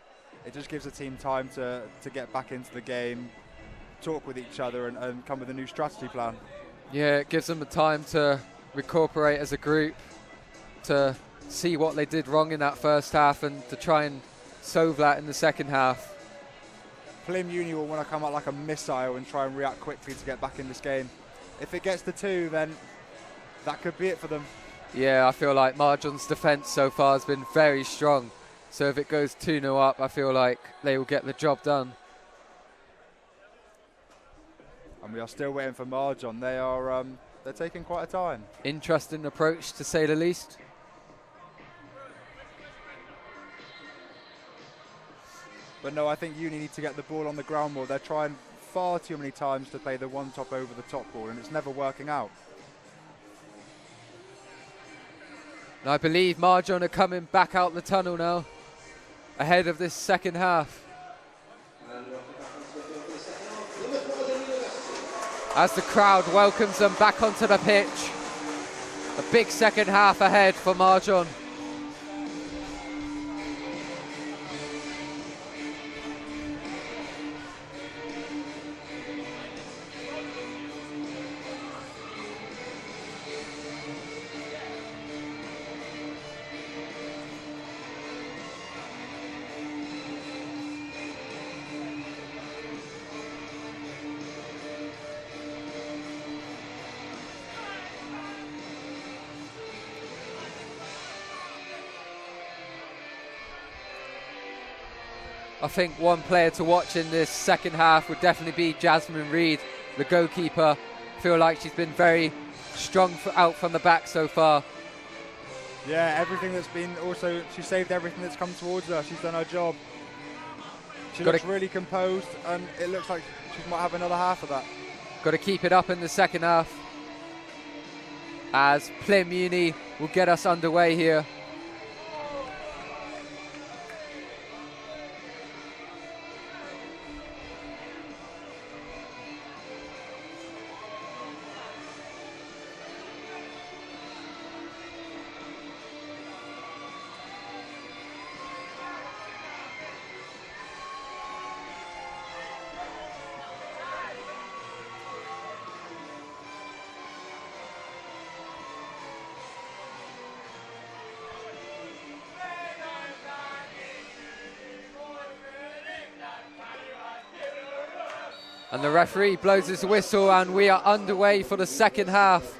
Speaker 2: it just gives the team time to get back into the game, talk with each other and come with a new strategy plan.
Speaker 1: Yeah, it gives them the time to recuperate as a group, to see what they did wrong in that first half and to try and solve that in the second half.
Speaker 2: Plymouth Uni will want to come out like a missile and try and react quickly to get back in this game. If it gets to 2, then that could be it for them.
Speaker 1: Yeah, I feel like Marjon's defence so far has been very strong. So if it goes 2-0 up, I feel like they will get the job done.
Speaker 2: And we are still waiting for Marjon. They are they're taking quite a time.
Speaker 1: Interesting approach, to say the least.
Speaker 2: But no, I think Uni need to get the ball on the ground more. They're trying far too many times to play the one top over the top ball, and it's never working out.
Speaker 1: And I believe Marjon are coming back out the tunnel now, ahead of this second half. As the crowd welcomes them back onto the pitch. A big second half ahead for Marjon. I think one player to watch in this second half would definitely be Jasmine Reed, the goalkeeper. I feel like she's been very strong out from the back so far.
Speaker 2: Yeah, everything that's been also, she saved everything that's come towards her. She's done her job. She looks really composed, and it looks like she might have another half of that.
Speaker 1: Got to keep it up in the second half, as Plymouth Uni will get us underway here. And the referee blows his whistle, and we are underway for the second half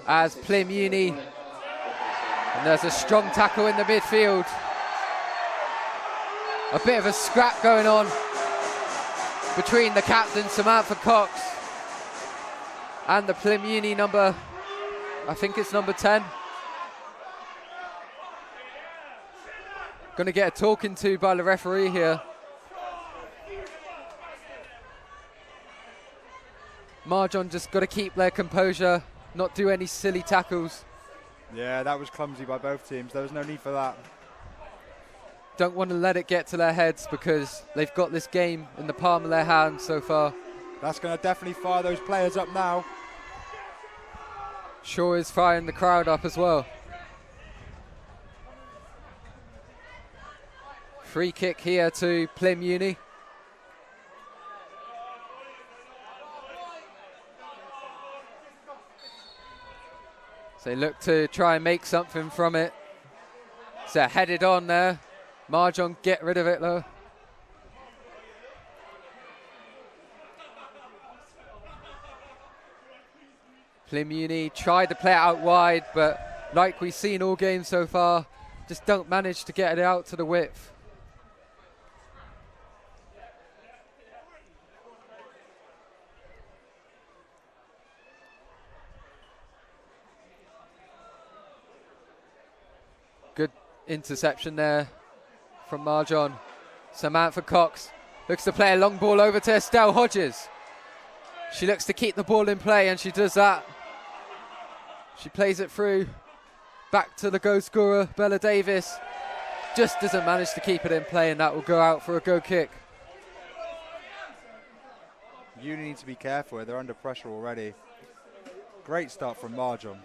Speaker 1: as Plymouth Uni. And there's a strong tackle in the midfield. A bit of a scrap going on between the captain, Samantha Cox, and the Plymouth Uni number, I think it's number 10. Going to get a talking to by the referee here. Marjon just got to keep their composure, not do any silly tackles.
Speaker 2: Yeah, that was clumsy by both teams. There was no need for that.
Speaker 1: Don't want to let it get to their heads because they've got this game in the palm of their hands so far.
Speaker 2: That's going to definitely fire those players up now.
Speaker 1: Shaw is firing the crowd up as well. Free kick here to Plymouth Uni. So they look to try and make something from it. So headed on there. Marjon get rid of it though. Plymouth Uni tried to play it out wide, but like we've seen all games so far, just don't manage to get it out to the width. Good interception there from Marjon. Samantha Cox looks to play a long ball over to Estelle Hodges. She looks to keep the ball in play, and she does that. She plays it through. Back to the goal scorer, Bella Davis. Just doesn't manage to keep it in play, and that will go out for a go kick.
Speaker 2: Uni need to be careful. They're under pressure already. Great start from Marjon.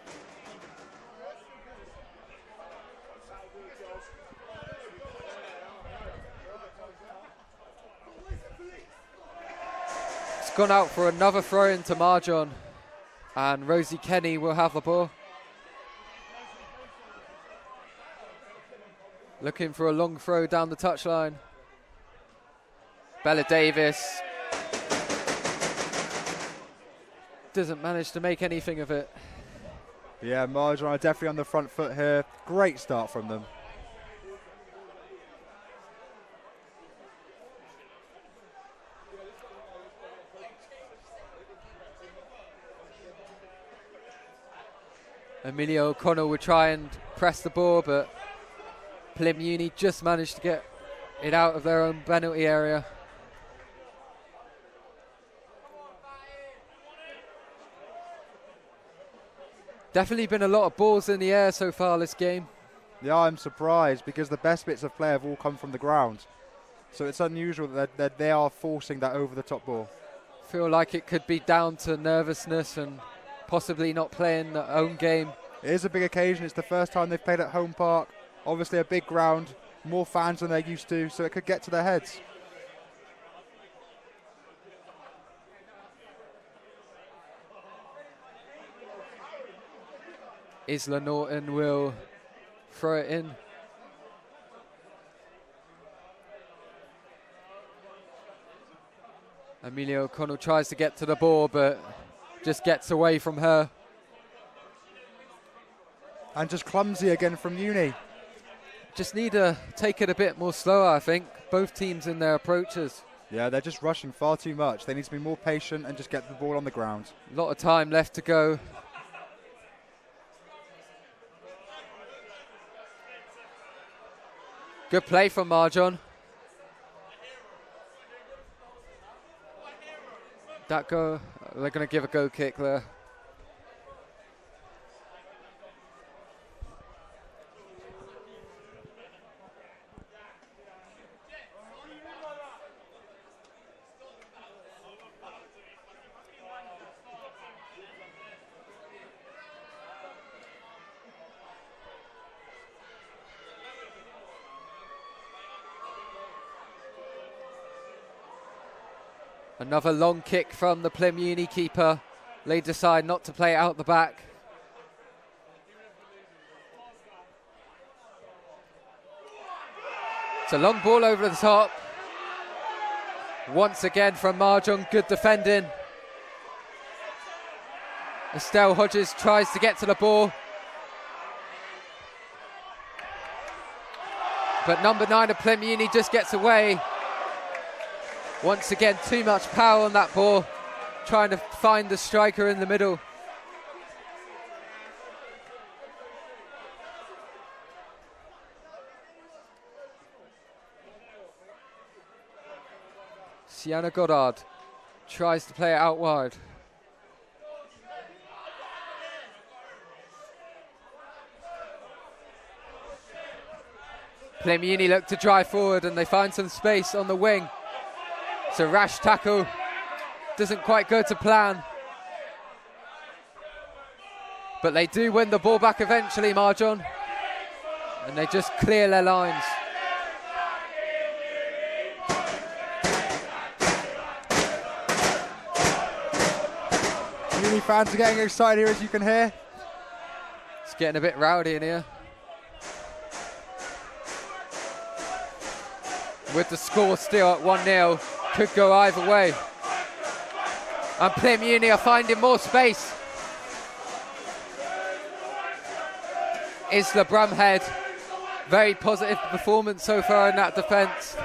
Speaker 1: It's gone out for another throw into Marjon, and Rosie Kenny will have the ball. Looking for a long throw down the touchline. Bella Davis doesn't manage to make anything of it.
Speaker 2: Yeah, Marjon are definitely on the front foot here. Great start from them.
Speaker 1: Amelia O'Connell would try and press the ball, but Plymouth Uni just managed to get it out of their own penalty area. Definitely been a lot of balls in the air so far this game.
Speaker 2: Yeah, I'm surprised because the best bits of play have all come from the ground. So it's unusual that they are forcing that over-the-top ball.
Speaker 1: Feel like it could be down to nervousness and possibly not playing their own game.
Speaker 2: It is a big occasion. It's the first time they've played at home park. Obviously a big ground, more fans than they're used to, so it could get to their heads.
Speaker 1: Isla Norton will throw it in. Amelia O'Connell tries to get to the ball, but just gets away from her.
Speaker 2: And just clumsy again from Uni.
Speaker 1: Just need to take it a bit more slower, I think. Both teams in their approaches.
Speaker 2: Yeah, they're just rushing far too much. They need to be more patient and just get the ball on the ground.
Speaker 1: A lot of time left to go. Good play from Marjon. That go, they're going to give a go kick there. Another long kick from the Plymouth Uni keeper. They decide not to play it out the back. It's a long ball over the top. Once again from Marjon, good defending. Estelle Hodges tries to get to the ball. But number 9 of Plymouth Uni just gets away. Once again, too much power on that ball. Trying to find the striker in the middle. Sienna Goddard tries to play it out wide. Plymouth Uni look to drive forward and they find some space on the wing. It's a rash tackle, doesn't quite go to plan. But they do win the ball back eventually, Marjon. And they just clear their lines.
Speaker 2: Uni fans are getting excited here, as you can hear.
Speaker 1: It's getting a bit rowdy in here. With the score still at 1-0, could go either way. And Plymouth Uni are finding more space. Isla Brumhead, very positive performance so far in that defence.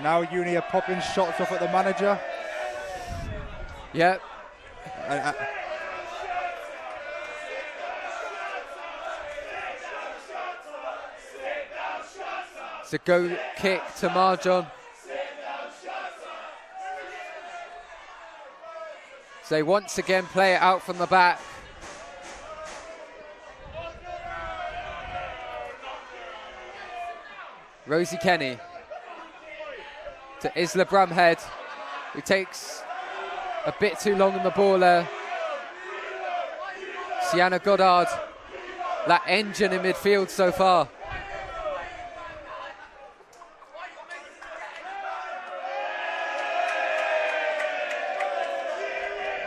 Speaker 2: Now Uni are popping shots off at the manager.
Speaker 1: Yep. It's a go kick to Marjon. So they once again play it out from the back. Rosie Kenny to Isla Brumhead, who takes a bit too long on the ball there. Sienna Goddard, that engine in midfield so far.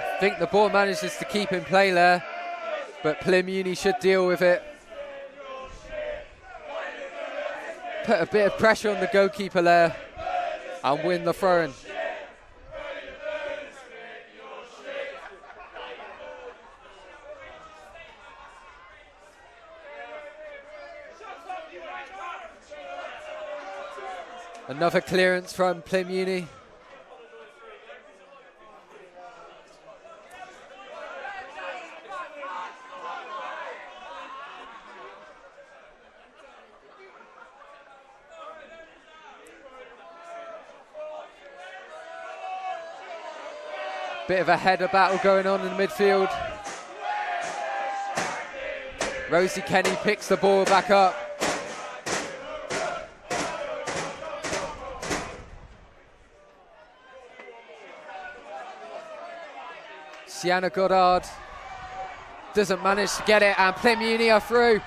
Speaker 1: I think the ball manages to keep in play there, but Plymouth Uni should deal with it. Put a bit of pressure on the goalkeeper there and win the throw-in. Another clearance from Plymouth Uni. Bit of a header battle going on in the midfield. Rosie Kenny picks the ball back up. Sienna Goddard doesn't manage to get it, and Plymouth Uni are through.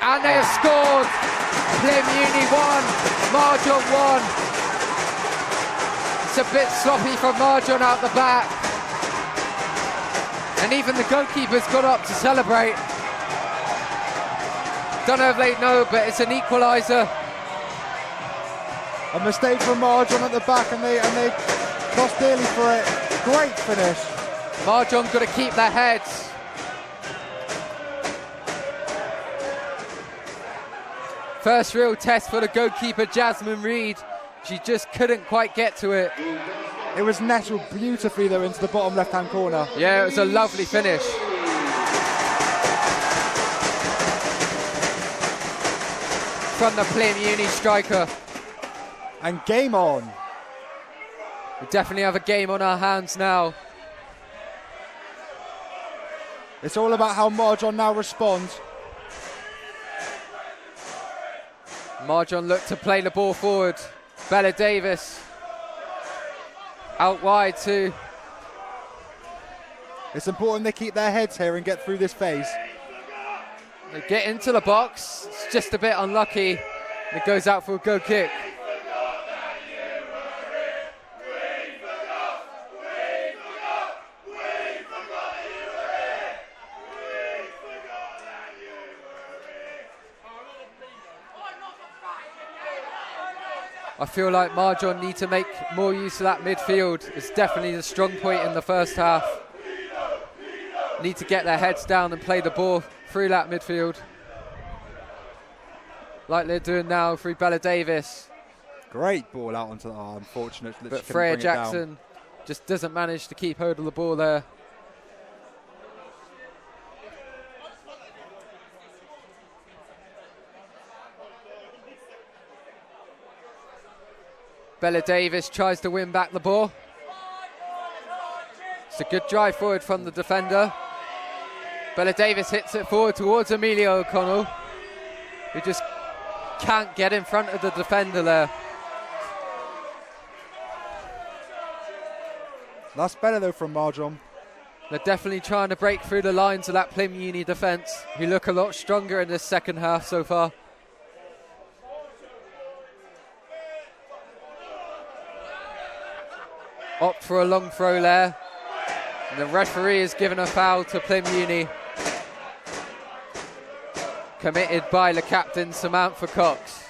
Speaker 1: And they have scored! Plymouth Uni 1, Marjon 1. It's a bit sloppy from Marjon out the back. And even the goalkeeper's got up to celebrate. Don't know if they know, but it's an equalizer.
Speaker 2: A mistake from Marjon at the back, and they cost dearly for it. Great finish.
Speaker 1: Marjon got to keep their heads. First real test for the goalkeeper, Jasmine Reed. She just couldn't quite get to it.
Speaker 2: It was nestled beautifully though into the bottom left-hand corner.
Speaker 1: Yeah, it was a lovely finish. From the Plymouth Uni striker.
Speaker 2: And game on.
Speaker 1: We definitely have a game on our hands now.
Speaker 2: It's all about how Marjon now responds.
Speaker 1: Marjon looked to play the ball forward. Bella Davis out wide too.
Speaker 2: It's important they keep their heads here and get through this phase.
Speaker 1: They get into the box. It's just a bit unlucky. It goes out for a goal kick. I feel like Marjon need to make more use of that midfield. It's definitely the strong point in the first half. Need to get their heads down and play the ball through that midfield. Like they're doing now through Bella Davis.
Speaker 2: Great ball out onto the unfortunate.
Speaker 1: But Freya Jackson just doesn't manage to keep hold of the ball there. Bella Davis tries to win back the ball. It's a good drive forward from the defender. Bella Davis hits it forward towards Amelia O'Connell, who just can't get in front of the defender there.
Speaker 2: That's better though from Marjon.
Speaker 1: They're definitely trying to break through the lines of that Plymouth Uni defence, who look a lot stronger in this second half so far. opt for a long throw there. And the referee has given a foul to Plymouth Uni. Committed by the captain, Samantha Cox.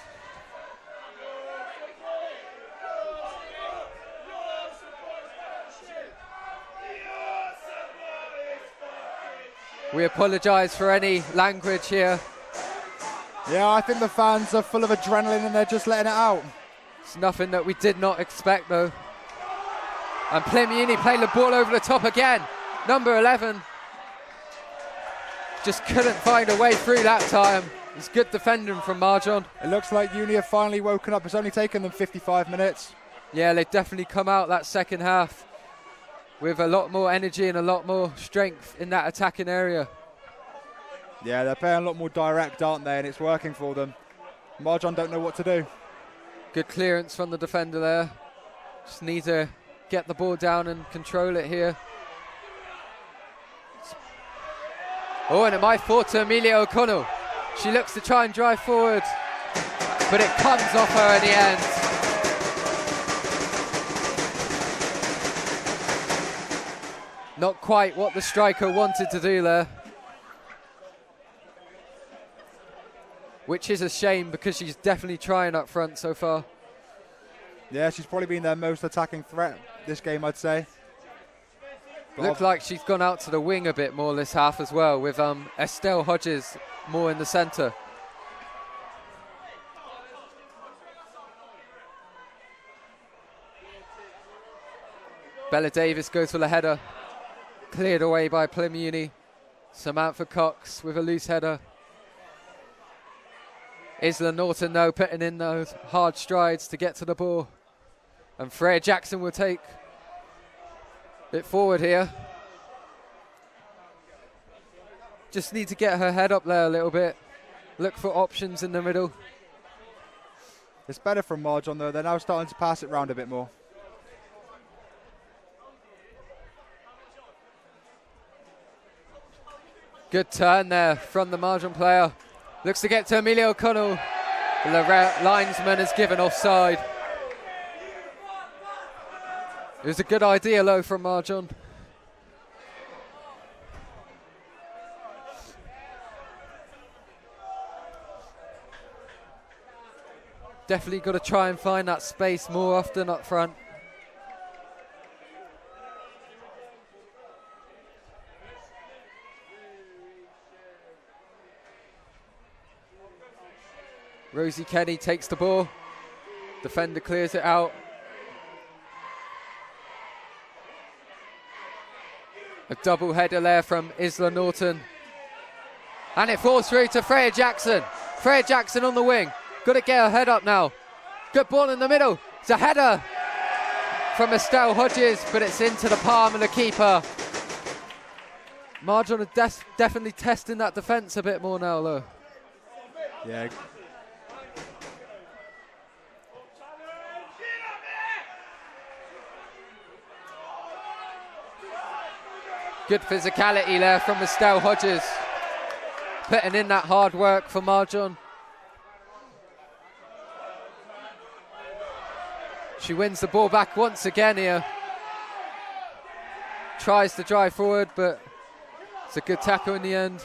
Speaker 1: We apologise for any language here.
Speaker 2: Yeah, I think the fans are full of adrenaline and they're just letting it out.
Speaker 1: It's nothing that we did not expect though. And Plymouth Uni playing the ball over the top again. Number 11. Just couldn't find a way through that time. It's good defending from Marjon.
Speaker 2: It looks like Uni have finally woken up. It's only taken them 55 minutes.
Speaker 1: Yeah, they've definitely come out that second half with a lot more energy and a lot more strength in that attacking area.
Speaker 2: Yeah, they're playing a lot more direct, aren't they? And it's working for them. Marjon don't know what to do.
Speaker 1: Good clearance from the defender there. Just need to get the ball down and control it here. Oh, and it might fall to Amelia O'Connell. She looks to try and drive forward, but it comes off her in the end. Not quite what the striker wanted to do there. Which is a shame because she's definitely trying up front so far.
Speaker 2: Yeah, she's probably been their most attacking threat this game, I'd say.
Speaker 1: Looks like she's gone out to the wing a bit more this half as well, with Estelle Hodges more in the centre. Bella Davis goes for the header. Cleared away by Plymouth Uni. Samantha Cox with a loose header. Isla Norton, though, putting in those hard strides to get to the ball. And Freya Jackson will take it forward here. Just need to get her head up there a little bit. Look for options in the middle.
Speaker 2: It's better from Marjon, though. They're now starting to pass it round a bit more.
Speaker 1: Good turn there from the Marjon player. Looks to get to Amelia O'Connell. The linesman is given offside. It was a good idea, though, from Marjon. Definitely got to try and find that space more often up front. Rosie Kenny takes the ball. Defender clears it out. A double header there from Isla Norton. And it falls through to Freya Jackson. Freya Jackson on the wing. Got to get her head up now. Good ball in the middle. It's a header from Estelle Hodges, but it's into the palm of the keeper. Marjon are definitely testing that defence a bit more now, though.
Speaker 2: Yeah.
Speaker 1: Good physicality there from Estelle Hodges. Putting in that hard work for Marjon. She wins the ball back once again here. Tries to drive forward, but it's a good tackle in the end.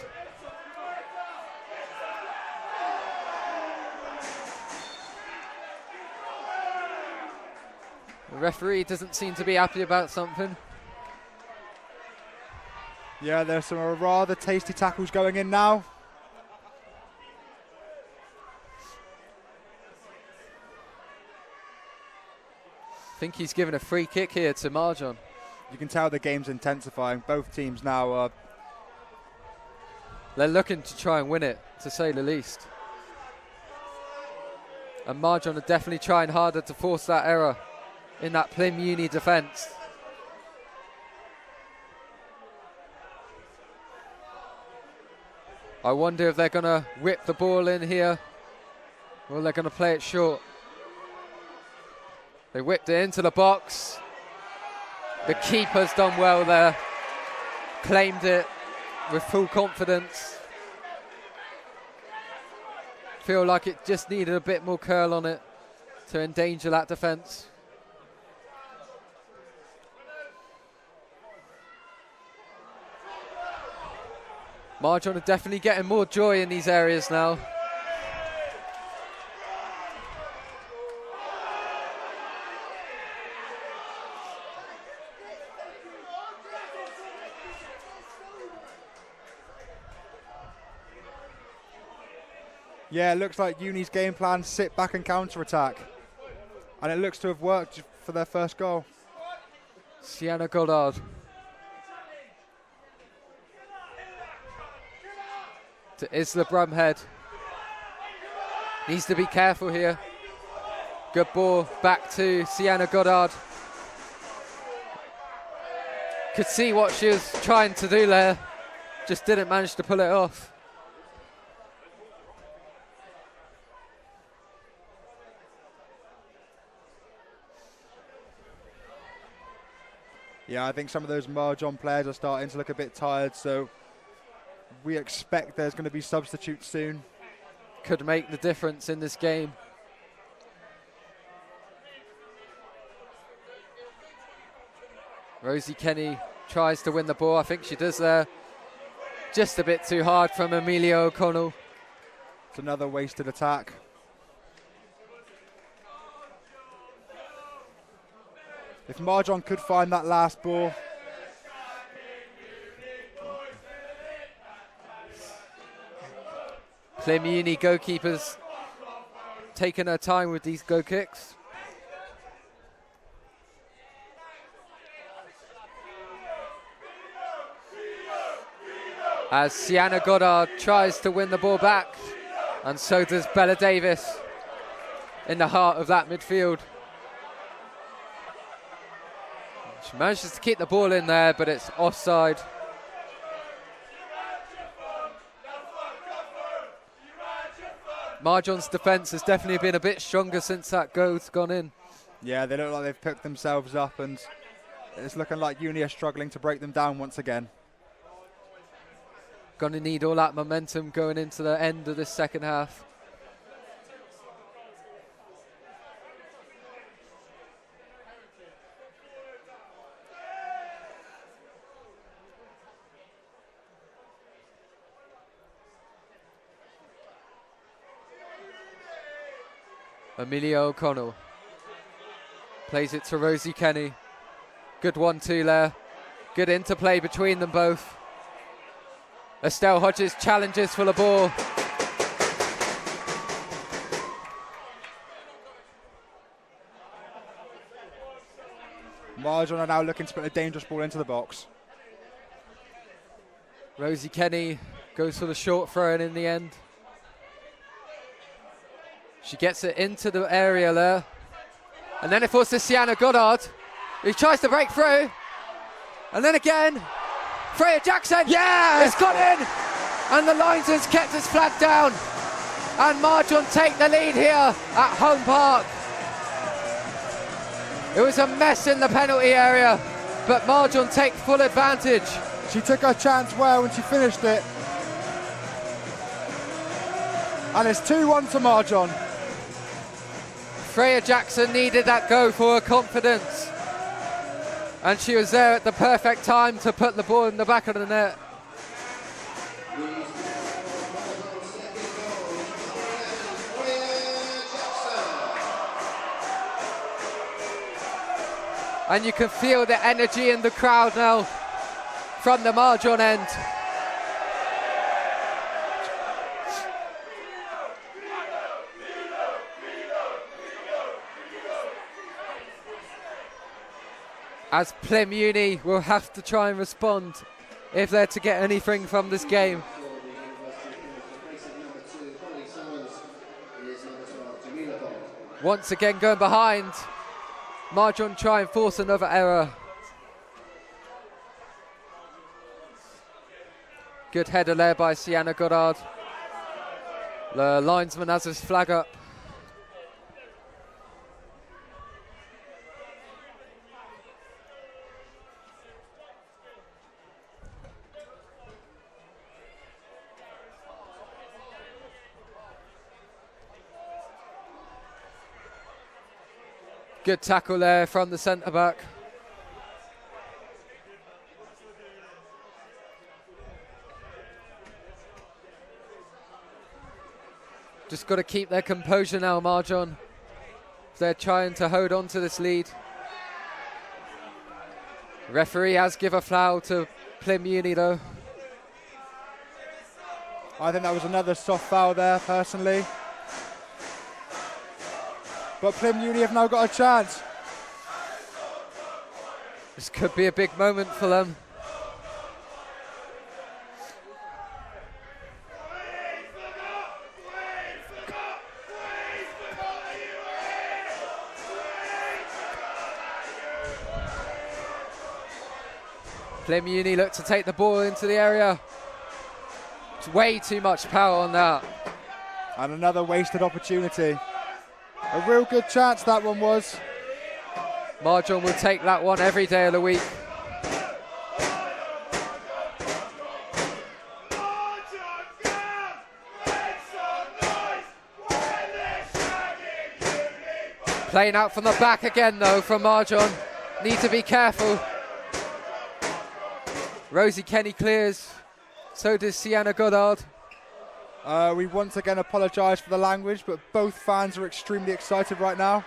Speaker 1: The referee doesn't seem to be happy about something.
Speaker 2: Yeah, there's some rather tasty tackles going in now.
Speaker 1: I think he's given a free kick here to Marjon.
Speaker 2: You can tell the game's intensifying. Both teams now are...
Speaker 1: They're looking to try and win it, to say the least. And Marjon are definitely trying harder to force that error in that Plymouth Uni defence. I wonder if they're going to whip the ball in here or they're going to play it short. They whipped it into the box. The keeper's done well there. Claimed it with full confidence. Feel like it just needed a bit more curl on it to endanger that defence. Marjon are definitely getting more joy in these areas now.
Speaker 2: Yeah, it looks like Uni's game plan, sit back and counter-attack. And it looks to have worked for their first goal.
Speaker 1: Sienna Goddard. To Isla Brumhead. Needs to be careful here. Good ball back to Sienna Goddard. Could see what she was trying to do there. Just didn't manage to pull it off.
Speaker 2: Yeah, I think some of those Marjon players are starting to look a bit tired, so we expect there's going to be substitutes soon.
Speaker 1: Could make the difference in this game. Rosie Kenny tries to win the ball. I think she does there. Just a bit too hard from Amelia O'Connell.
Speaker 2: It's another wasted attack. If Marjon could find that last ball.
Speaker 1: Plymouth Uni goalkeepers taking her time with these go kicks. As Sienna Goddard tries to win the ball back, and so does Bella Davis in the heart of that midfield. She manages to keep the ball in there, but it's offside. Marjon's defence has definitely been a bit stronger since that goal's gone in.
Speaker 2: Yeah, they look like they've picked themselves up, and it's looking like Uni are struggling to break them down once again.
Speaker 1: Gonna need all that momentum going into the end of this second half. Amelia O'Connell plays it to Rosie Kenny. Good 1-2 there. Good interplay between them both. Estelle Hodges challenges for the ball.
Speaker 2: Marjon are now looking to put a dangerous ball into the box.
Speaker 1: Rosie Kenny goes for the short throw in the end. She gets it into the area there. And then it falls to Sienna Goddard, who tries to break through. And then again, Freya Jackson.
Speaker 2: Yeah!
Speaker 1: It's gone in. And the linesman's kept his flag down. And Marjon take the lead here at Home Park. It was a mess in the penalty area, but Marjon take full advantage.
Speaker 2: She took her chance well when she finished it. And it's 2-1 to Marjon.
Speaker 1: Freya Jackson needed that go for her confidence. And she was there at the perfect time to put the ball in the back of the net. And you can feel the energy in the crowd now from the Marjon end. As Plymouth Uni will have to try and respond if they're to get anything from this game. Once again going behind. Marjon try and force another error. Good header there by Sienna Goddard. The linesman has his flag up. Good tackle there from the centre back. Just got to keep their composure now, Marjon. They're trying to hold on to this lead. Referee has given a foul to Plymouth Uni though.
Speaker 2: I think that was another soft foul there, personally. But Plymouth Uni have now got a chance.
Speaker 1: This could be a big moment for them. Plymouth Uni look to take the ball into the area. It's way too much power on that.
Speaker 2: And another wasted opportunity. A real good chance that one was.
Speaker 1: Marjon will take that one every day of the week. Playing out from the back again though from Marjon. Need to be careful. Rosie Kenny clears. So does Sienna Goddard.
Speaker 2: We once again apologise for the language, but both fans are extremely excited right now.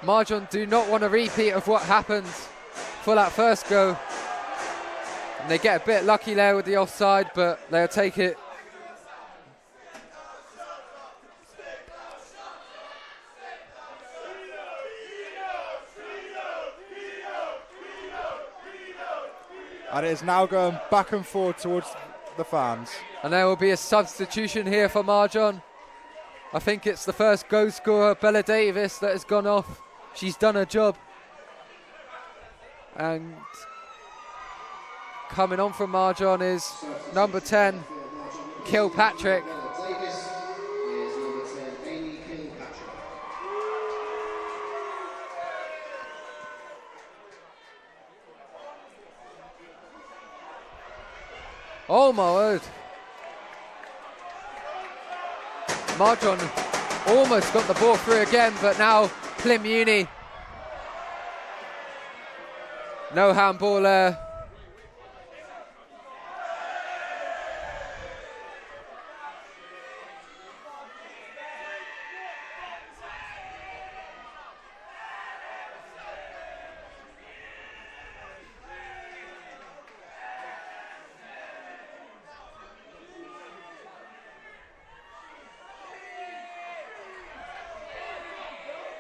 Speaker 1: Marjon do not want a repeat of what happened for that first go. And they get a bit lucky there with the offside, but they'll take it.
Speaker 2: And it is now going back and forth towards the fans.
Speaker 1: And there will be a substitution here for Marjon. I think it's the first goal scorer, Bella Davis, that has gone off. She's done her job. And coming on from Marjon is number 10, Kilpatrick.
Speaker 3: Davis is number 10, Amy Kilpatrick.
Speaker 1: Oh my word. Marjon almost got the ball through again, but now Plymouth Uni. No handball there.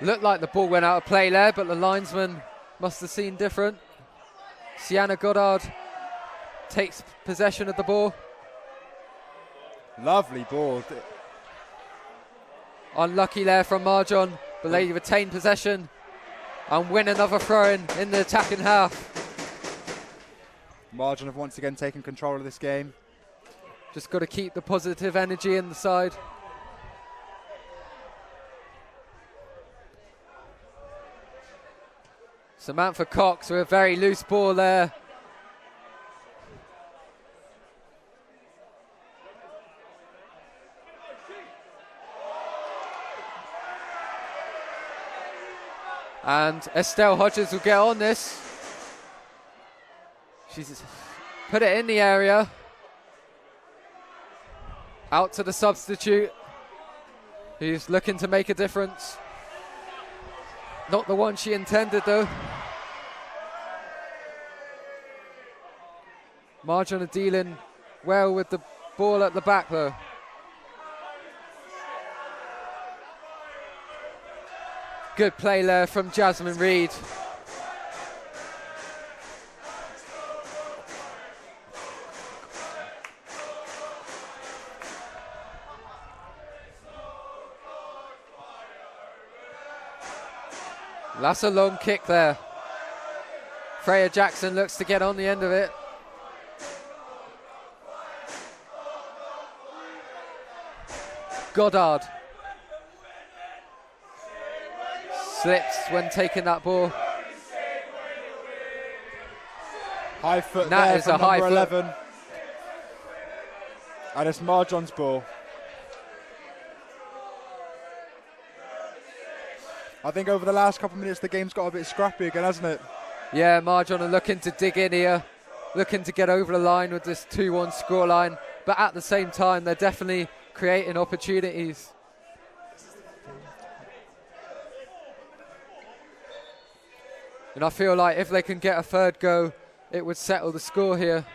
Speaker 1: Looked like the ball went out of play there, but the linesman must have seen different. Sienna Goddard takes possession of the ball.
Speaker 2: Lovely ball.
Speaker 1: Unlucky there from Marjon, but they retain possession and win another throw-in in the attacking half.
Speaker 2: Marjon have once again taken control of this game.
Speaker 1: Just got to keep the positive energy in the side. Samantha Cox with a very loose ball there. And Estelle Hodges will get on this. She's put it in the area. Out to the substitute, who's looking to make a difference. Not the one she intended though. Marjon are dealing well with the ball at the back though. Good play there from Jasmine Reed. That's a long kick there. Freya Jackson looks to get on the end of it. Goddard slips when taking that ball.
Speaker 2: High foot
Speaker 1: That
Speaker 2: there
Speaker 1: is
Speaker 2: from
Speaker 1: a high
Speaker 2: number
Speaker 1: foot.
Speaker 2: 11. And it's Marjon's ball. I think over the last couple of minutes the game's got a bit scrappy again, hasn't it?
Speaker 1: Yeah, Marjon are looking to dig in here, looking to get over the line with this 2-1 scoreline. but at the same time, they're definitely creating opportunities. And I feel like if they can get a third go, it would settle the score here.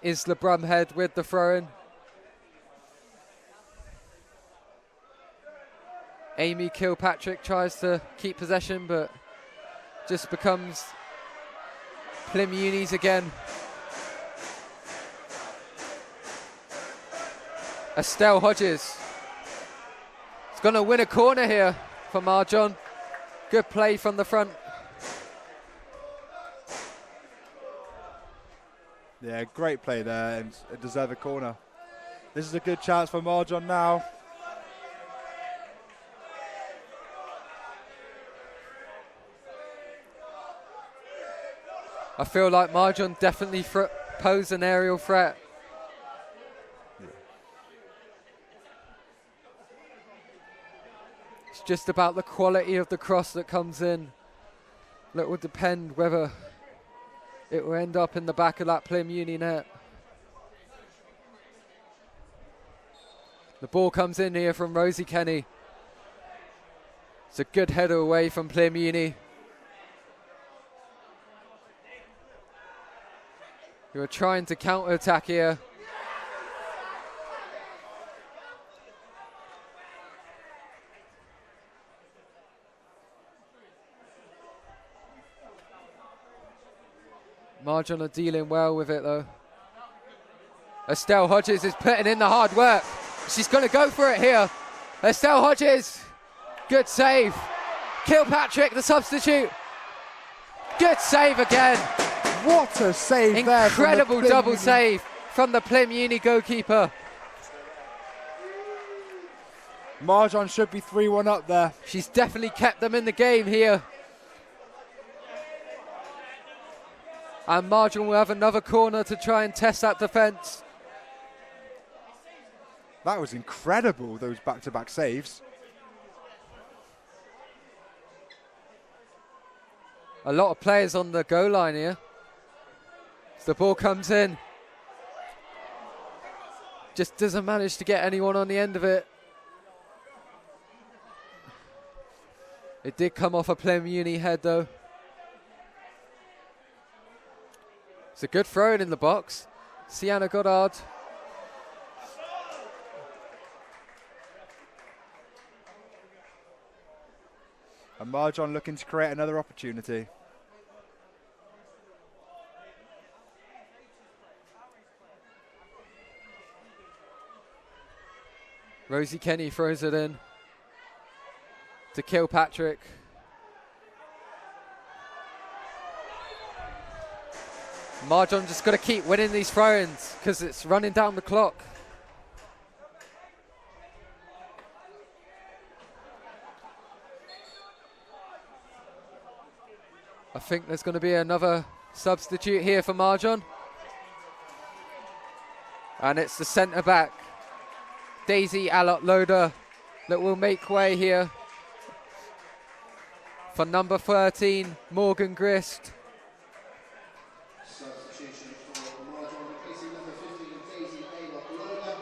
Speaker 1: Isla Brumhead with the throw-in. Amy Kilpatrick tries to keep possession, but just becomes Plym Uni's again. Estelle Hodges is going to win a corner here for Marjon. Good play from the front.
Speaker 2: Yeah, great play there and a deserved corner. This is a good chance for Marjon now.
Speaker 1: I feel like Marjon definitely pose an aerial threat.
Speaker 2: Yeah.
Speaker 1: It's just about the quality of the cross that comes in. That will depend whether it will end up in the back of that Plym Uni net. The ball comes in here from Rosie Kenny. It's a good header away from Plym Uni. who are trying to counter-attack here. Marjon are dealing well with it though. Estelle Hodges is putting in the hard work. She's going to go for it here. Estelle Hodges, good save. Kilpatrick, the substitute. Good save again.
Speaker 2: What a save there.
Speaker 1: Incredible double save from the Plym Uni goalkeeper.
Speaker 2: Marjon should be 3-1 up there.
Speaker 1: She's definitely kept them in the game here. And Marjon will have another corner to try and test that defence.
Speaker 2: That was incredible, those back-to-back saves.
Speaker 1: A lot of players on the goal line here. As the ball comes in. Just doesn't manage to get anyone on the end of it. It did come off a Plym Uni head though. It's a good throw in the box. Sienna Goddard.
Speaker 2: And Marjon looking to create another opportunity.
Speaker 1: Rosie Kenny throws it in to Kilpatrick. Marjon just got to keep winning these throw-ins because it's running down the clock. I think there's going to be another substitute here for Marjon. And it's the centre-back, Daisy Allott-Loader, that will make way here for number 13, Morgan Grist.
Speaker 3: Substitution for Marjon, replacing number 15, Daisy Allott-Loader.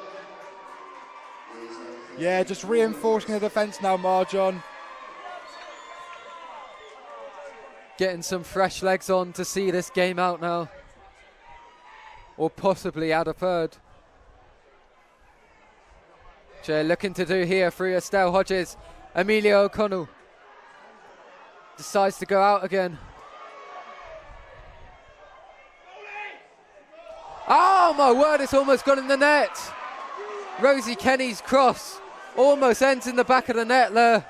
Speaker 2: Yeah, just reinforcing the defence now, Marjon.
Speaker 1: Getting some fresh legs on to see this game out now. Or possibly add a third. Which they're looking to do here through Estelle Hodges. Amelia O'Connell decides to go out again. Oh my word, it's almost gone in the net. Rosie Kenny's cross almost ends in the back of the net there.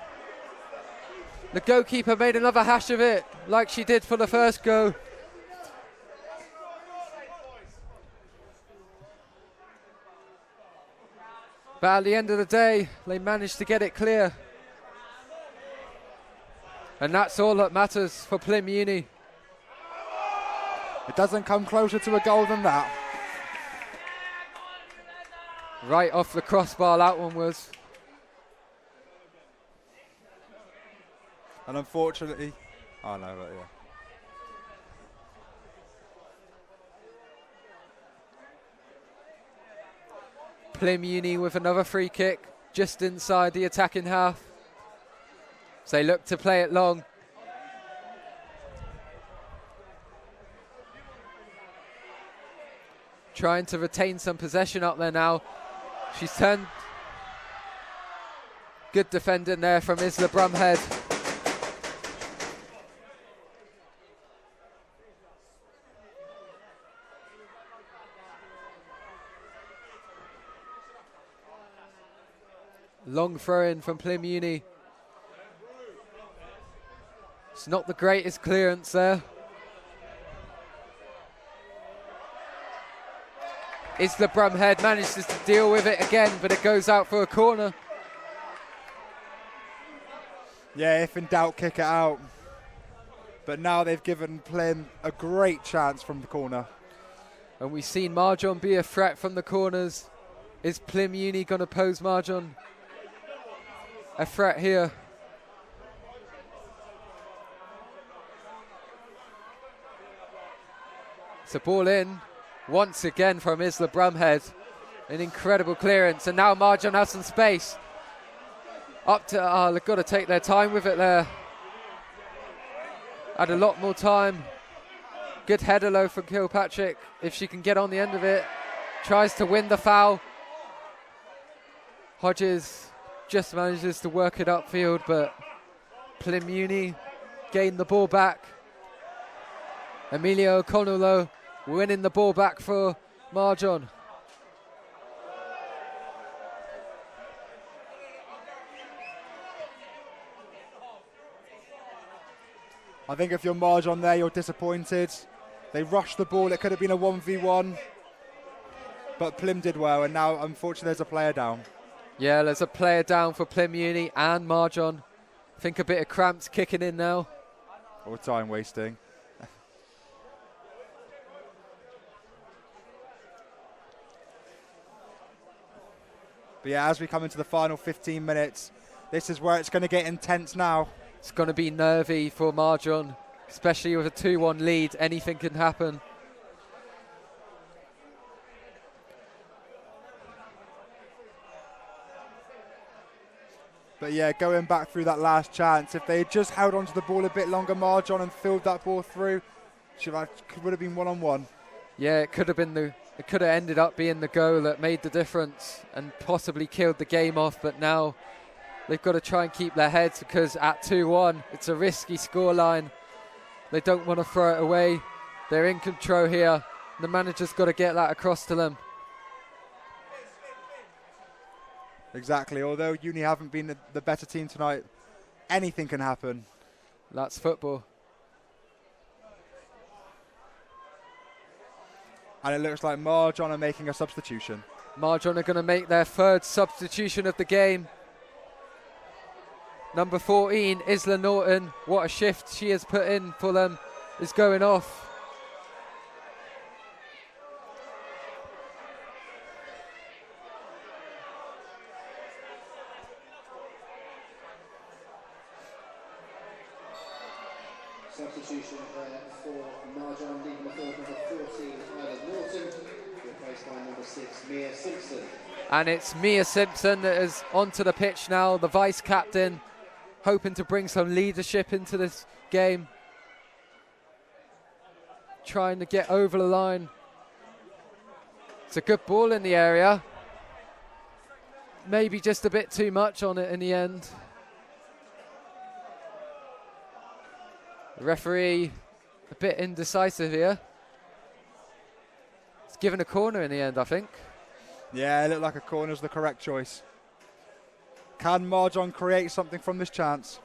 Speaker 1: The goalkeeper made another hash of it, like she did for the first go. But at the end of the day, they managed to get it clear. And that's all that matters for Plym Uni.
Speaker 2: It doesn't come closer to a goal than that.
Speaker 1: Right off the crossbar, that one was.
Speaker 2: And unfortunately, oh no, but yeah.
Speaker 1: Plymouth Uni with another free kick just inside the attacking half. So they look to play it long. Trying to retain some possession up there now. She's turned. Good defending there from Isla Brumhead. Long throw in from Plymouth Uni. It's not the greatest clearance there. Isla Brumhead manages to deal with it again, but it goes out for a corner.
Speaker 2: Yeah, if in doubt, kick it out. But now they've given Plym a great chance from the corner.
Speaker 1: And we've seen Marjon be a threat from the corners. Is Plymouth Uni going to pose Marjon a threat here? It's a ball in once again from Isla Brumhead. An incredible clearance, and now Marjon has some space. Up to, they've got to take their time with it there. Had a lot more time. Good header low from Kilpatrick, if she can get on the end of it. Tries to win the foul. Hodges just manages to work it upfield, but Plymouth Uni gained the ball back. Amelia O'Connell winning the ball back for Marjon.
Speaker 2: I think if you're Marjon there, you're disappointed. They rushed the ball. It could have been a 1v1. But Plym did well, and now, unfortunately, there's a player down.
Speaker 1: Yeah, there's a player down for Plymouth Uni and Marjon. I think a bit of cramps kicking in now.
Speaker 2: Or time wasting. But yeah, as we come into the final 15 minutes, this is where it's going to get intense now.
Speaker 1: It's going to be nervy for Marjon, especially with a 2-1 lead. Anything can happen.
Speaker 2: But yeah, going back through that last chance, if they had just held onto the ball a bit longer, Marjon, and filled that ball through, would have been one-on-one.
Speaker 1: Yeah, it could have been it could have ended up being the goal that made the difference and possibly killed the game off. But now they've got to try and keep their heads, because at 2-1, it's a risky scoreline. They don't want to throw it away. They're in control here. The manager's got to get that across to them.
Speaker 2: Exactly. Although Uni haven't been the better team tonight, anything can happen.
Speaker 1: That's football.
Speaker 2: And it looks like Marjon are making a substitution.
Speaker 1: Marjon are going to make their third substitution of the game. Number 14, Isla Norton. What a shift she has put in for them, is going off.
Speaker 3: Substitution there for Marjon, leaving the field number 14, Isla Norton, replaced by number 6, Mia Simpson.
Speaker 1: And it's Mia Simpson that is onto the pitch now, the vice captain, hoping to bring some leadership into this game. Trying to get over the line. It's a good ball in the area. Maybe just a bit too much on it in the end. The referee a bit indecisive here. It's given a corner in the end, I think.
Speaker 2: Yeah, it looked like a corner was the correct choice. Can Marjon create something from this chance?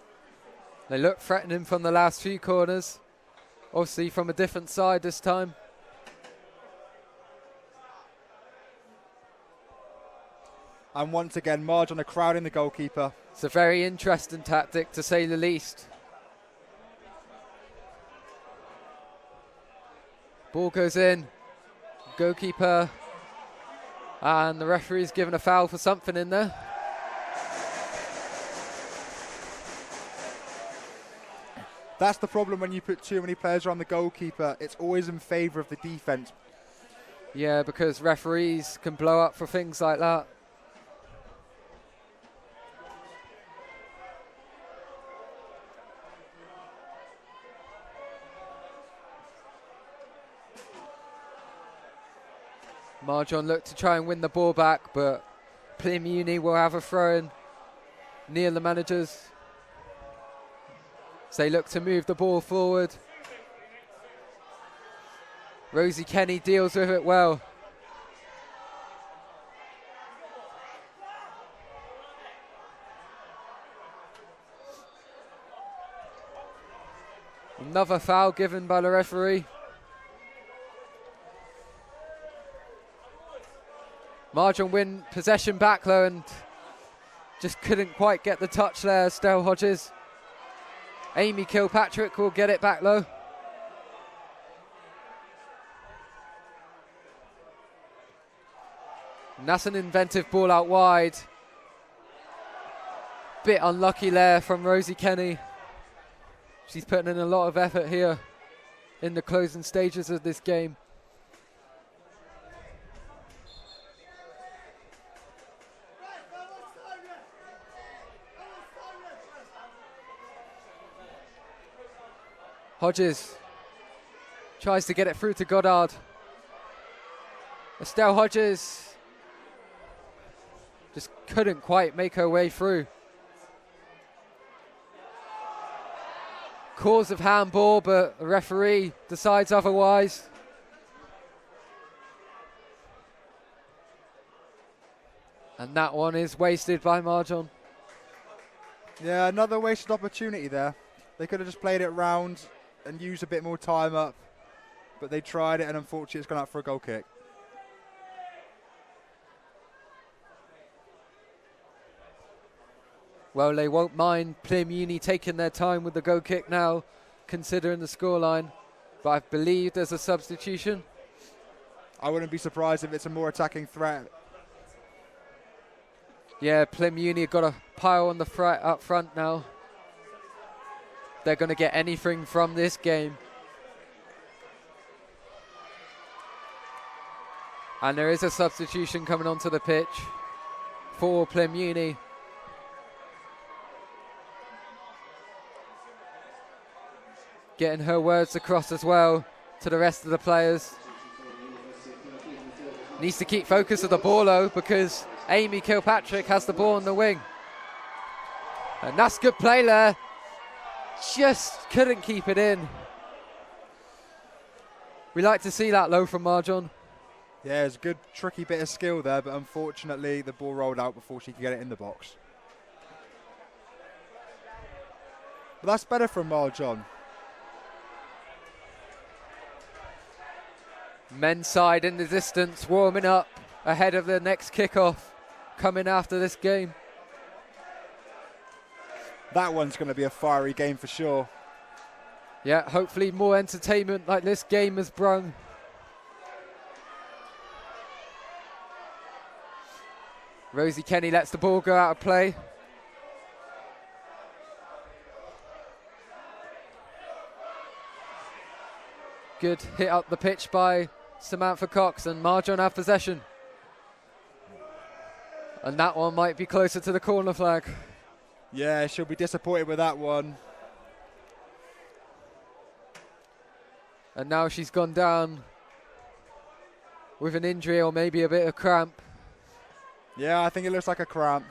Speaker 1: They look threatening from the last few corners. Obviously from a different side this time.
Speaker 2: And once again, Marjon are crowding the goalkeeper.
Speaker 1: It's a very interesting tactic, to say the least. Ball goes in. Goalkeeper And the referee's given a foul for something in there.
Speaker 2: That's the problem when you put too many players around the goalkeeper. It's always in favour of the defence.
Speaker 1: Yeah, because referees can blow up for things like that. Marjon looked to try and win the ball back, but Plymouth Uni will have a throw-in near the managers. So they look to move the ball forward. Rosie Kenny deals with it well. Another foul given by the referee. Marjon win possession back though and just couldn't quite get the touch there, Stell Hodges. Amy Kilpatrick will get it back low. And that's an inventive ball out wide. Bit unlucky there from Rosie Kenny. She's putting in a lot of effort here in the closing stages of this game. Hodges tries to get it through to Goddard. Estelle Hodges just couldn't quite make her way through. Cause of handball, but the referee decides otherwise. And that one is wasted by Marjon.
Speaker 2: Yeah, another wasted opportunity there. They could have just played it round and used a bit more time up, but they tried it and unfortunately it's gone out for a goal kick.
Speaker 1: Well, they won't mind Plymouth Uni taking their time with the goal kick now, considering the scoreline. But I believe there's a substitution.
Speaker 2: I wouldn't be surprised if it's a more attacking threat.
Speaker 1: Yeah, Plymouth Uni have got a pile on the up front now. They're going to get anything from this game. And there is a substitution coming onto the pitch for Plymouth Uni. Getting her words across as well to the rest of the players. Needs to keep focus of the ball though, because Amy Kilpatrick has the ball on the wing. And that's good play there. Just couldn't keep it in. We like to see that low from Marjon.
Speaker 2: Yeah, it's a good tricky bit of skill there, but unfortunately the ball rolled out before she could get it in the box. But that's better from Marjon.
Speaker 1: Men's side in the distance, warming up ahead of the next kickoff coming after this game.
Speaker 2: That one's going to be a fiery game for sure.
Speaker 1: Yeah, hopefully more entertainment like this game has brung. Rosie Kenny lets the ball go out of play. Good hit up the pitch by Samantha Cox, and Marjon have possession. And that one might be closer to the corner flag.
Speaker 2: Yeah, she'll be disappointed with that one.
Speaker 1: And now she's gone down with an injury or maybe a bit of cramp.
Speaker 2: Yeah, I think it looks like a cramp.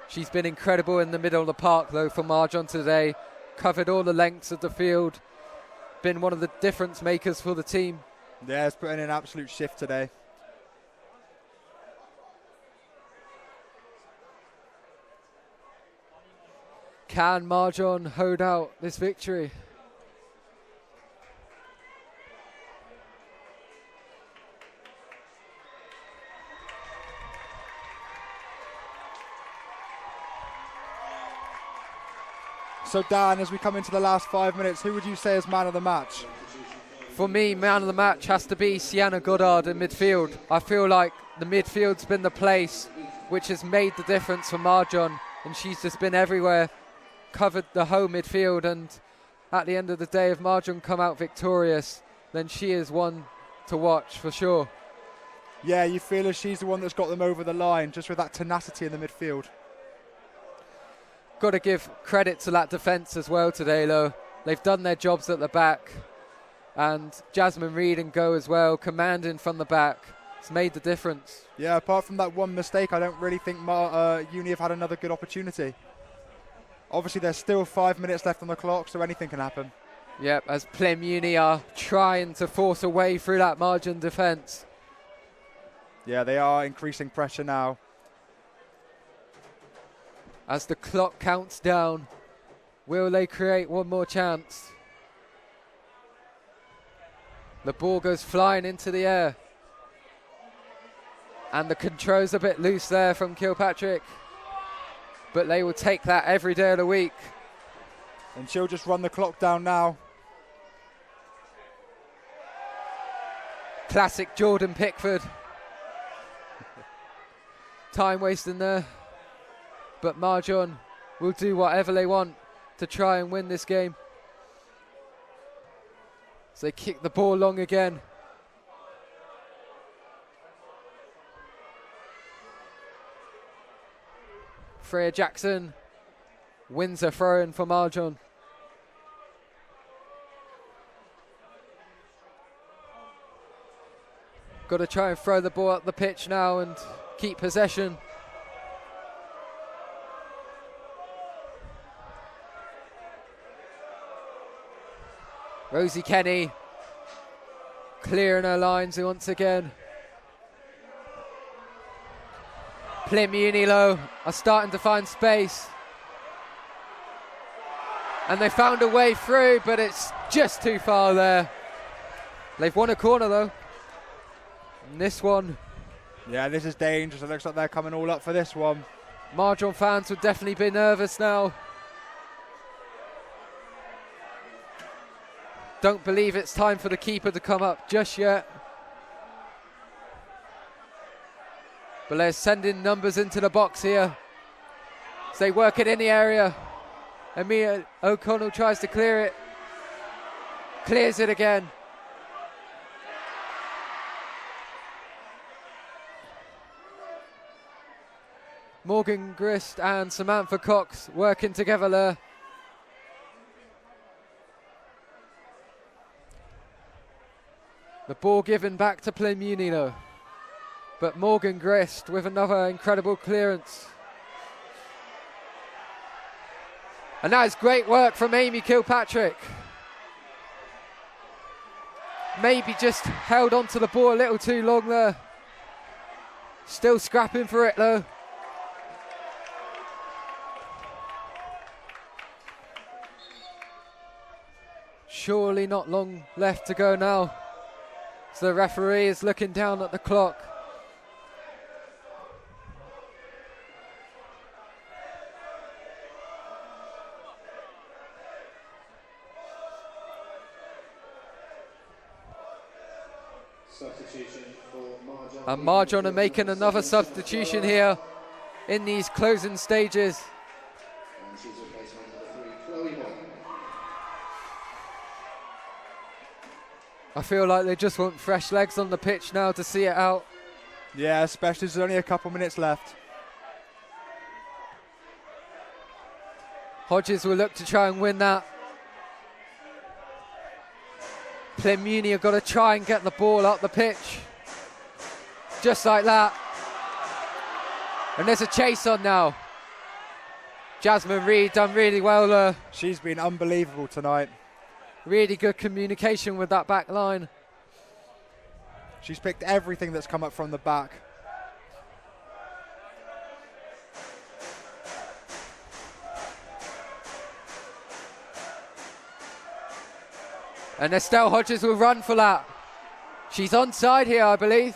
Speaker 1: She's been incredible in the middle of the park though for Marjon today. Covered all the lengths of the field. Been one of the difference makers for the team.
Speaker 2: Yeah, it's putting in an absolute shift today.
Speaker 1: Can Marjon hold out this victory?
Speaker 2: So Dan, as we come into the last 5 minutes, who would you say is man of the match?
Speaker 1: For me, man of the match has to be Sienna Goddard in midfield. I feel like the midfield's been the place which has made the difference for Marjon, and she's just been everywhere, covered the whole midfield, and at the end of the day, if Marjon come out victorious, then she is one to watch for sure.
Speaker 2: Yeah, you feel as she's the one that's got them over the line, just with that tenacity in the midfield.
Speaker 1: Got to give credit to that defence as well today, though. They've done their jobs at the back. And Jasmine Reed and Go as well, commanding from the back. It's made the difference.
Speaker 2: Yeah, apart from that one mistake, I don't really think Uni have had another good opportunity. Obviously, there's still 5 minutes left on the clock, so anything can happen.
Speaker 1: Yep, as Plym Uni are trying to force a way through that Marjon defence.
Speaker 2: Yeah, they are increasing pressure now.
Speaker 1: As the clock counts down, will they create one more chance? The ball goes flying into the air. And the control's a bit loose there from Kilpatrick. But they will take that every day of the week.
Speaker 2: And she'll just run the clock down now.
Speaker 1: Classic Jordan Pickford. Time wasting there. But Marjon will do whatever they want to try and win this game. So they kick the ball long again. Freya Jackson wins a throw-in for Marjon. Got to try and throw the ball up the pitch now and keep possession. Rosie Kenny clearing her lines once again. Plym Uni are starting to find space. And they found a way through, but it's just too far there. They've won a corner though. And this one.
Speaker 2: Yeah, this is dangerous. It looks like they're coming all up for this one.
Speaker 1: Marjon fans would definitely be nervous now. Don't believe it's time for the keeper to come up just yet. But they're sending numbers into the box here. So they work it in the area. Amia O'Connell tries to clear it. Clears it again. Morgan Grist and Samantha Cox working together there. The ball given back to Plym Uni though. But Morgan Grist with another incredible clearance. And that is great work from Amy Kilpatrick. Maybe just held onto the ball a little too long there. Still scrapping for it though. Surely not long left to go now. So the referee is looking down at the clock. And Marjon are making another substitution here in these closing stages.
Speaker 3: And she's replacement number 3, Chloe Moore.
Speaker 1: I feel like they just want fresh legs on the pitch now to see it out.
Speaker 2: Yeah, especially there's only a couple minutes left.
Speaker 1: Hodges will look to try and win that. Plym Uni have got to try and get the ball up the pitch. Just like that. And there's a chase on now. Jasmine Reed done really well there.
Speaker 2: She's been unbelievable tonight.
Speaker 1: Really good communication with that back line.
Speaker 2: She's picked everything that's come up from the back.
Speaker 1: And Estelle Hodges will run for that. She's onside here, I believe.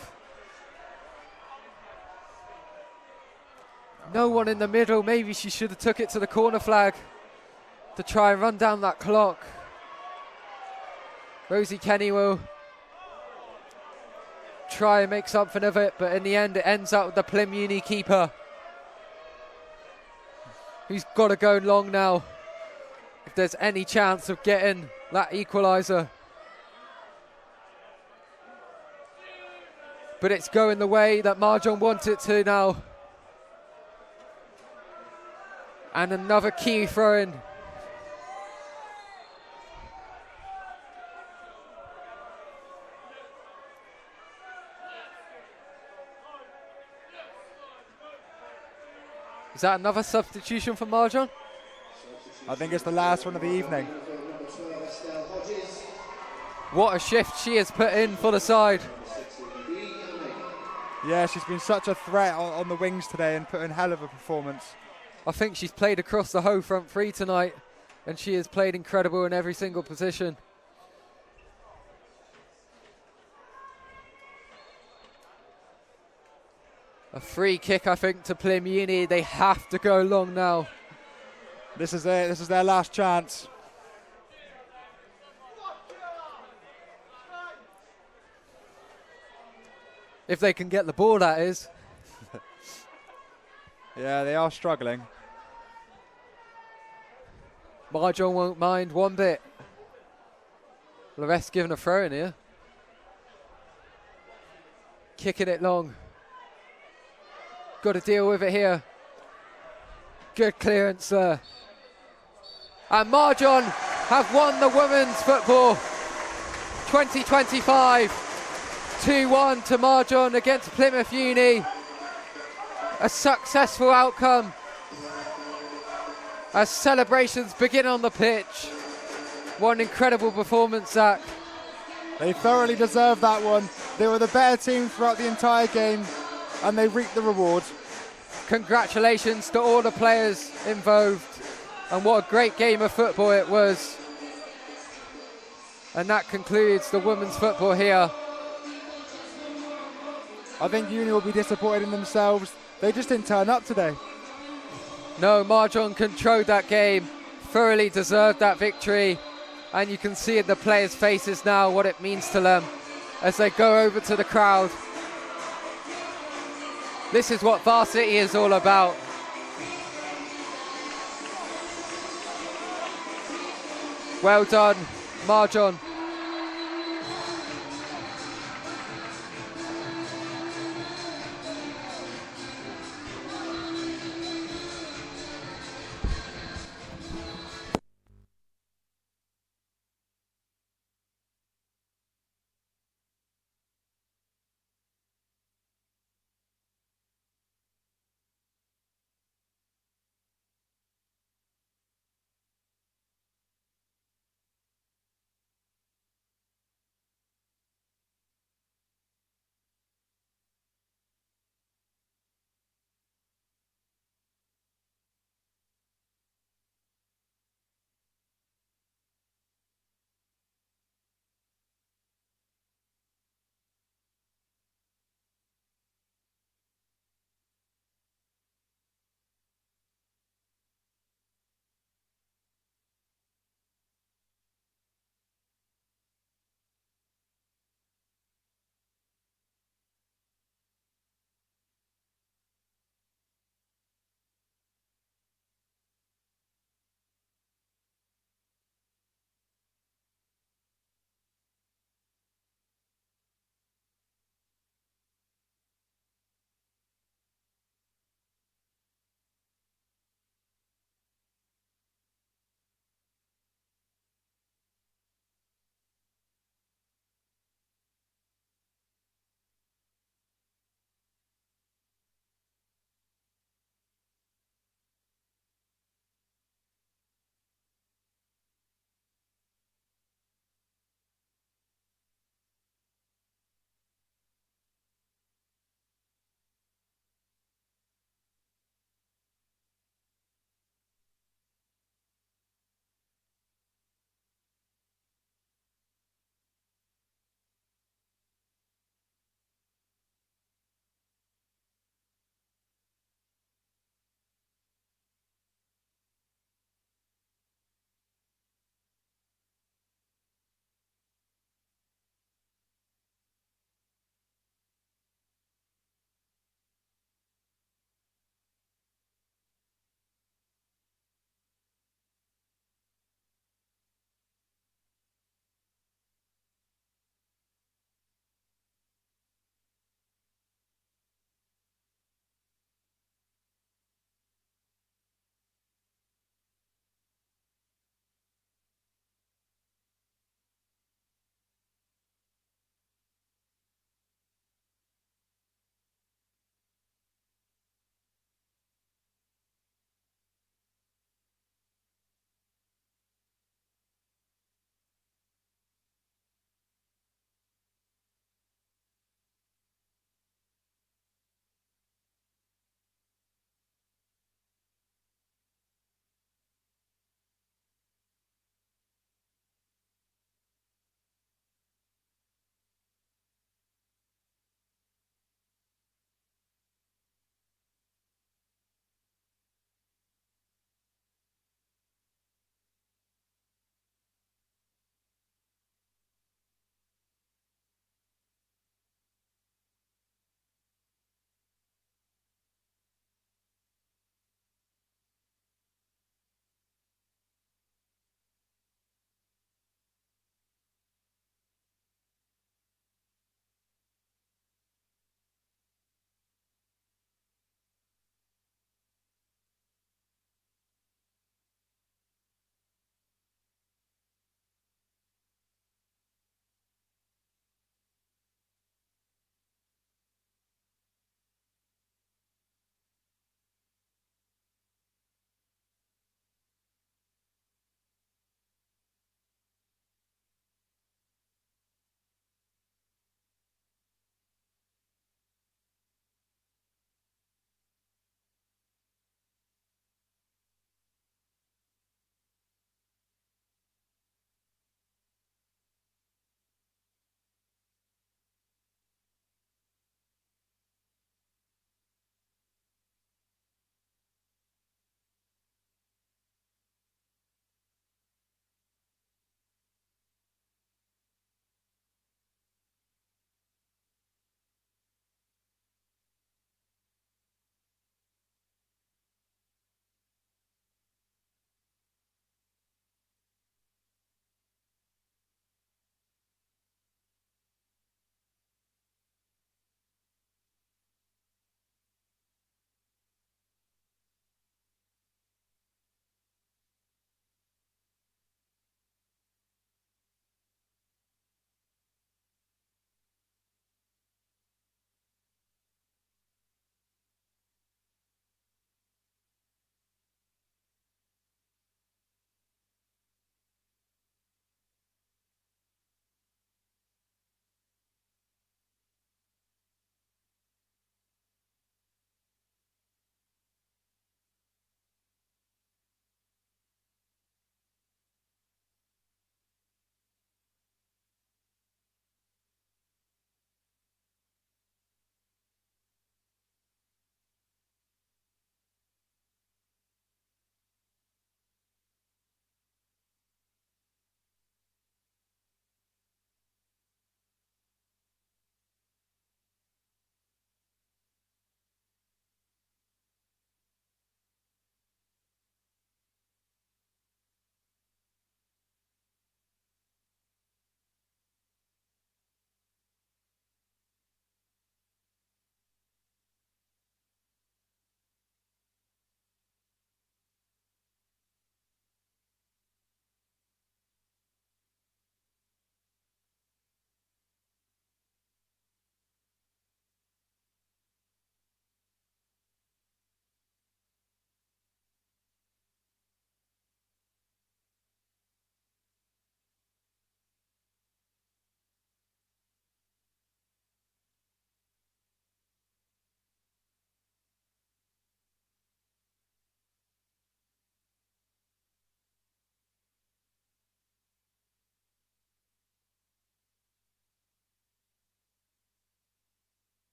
Speaker 1: No one in the middle. Maybe she should have took it to the corner flag. to try and run down that clock. Rosie Kenny will try and make something of it, but in the end it ends up with the Plymouth Uni keeper, who's got to go long now if there's any chance of getting that equaliser. But it's going the way that Marjon wants it to now. And another key throw-in. Is that another substitution for Marjon?
Speaker 2: I think it's the last one of the evening.
Speaker 1: What a shift she has put in for the side.
Speaker 2: Yeah, she's been such a threat on the wings today and put in hell of a performance.
Speaker 1: I think she's played across the whole front three tonight, and she has played incredible in every single position. A free kick, I think, to Plymouth Uni. They have to go long now.
Speaker 2: This is it. This is their last chance.
Speaker 1: If they can get the ball, that is.
Speaker 2: Yeah, they are struggling.
Speaker 1: Marjon won't mind one bit. The rest given a throw in here. Kicking it long. Got to deal with it here. Good clearance there. And Marjon have won the women's football 2025. 2-1 to Marjon against Plymouth Uni. A successful outcome as celebrations begin on the pitch. What an incredible performance, Zach.
Speaker 2: They thoroughly deserved that one. They were the better team throughout the entire game and they reaped the reward.
Speaker 1: Congratulations to all the players involved, and what a great game of football it was. And that concludes the women's football here.
Speaker 2: I think Uni will be disappointed in themselves. They just didn't turn up today.
Speaker 1: No, Marjon controlled that game, thoroughly deserved that victory, and you can see in the players' faces now what it means to them as they go over to the crowd. This is what Varsity is all about. Well done, Marjon.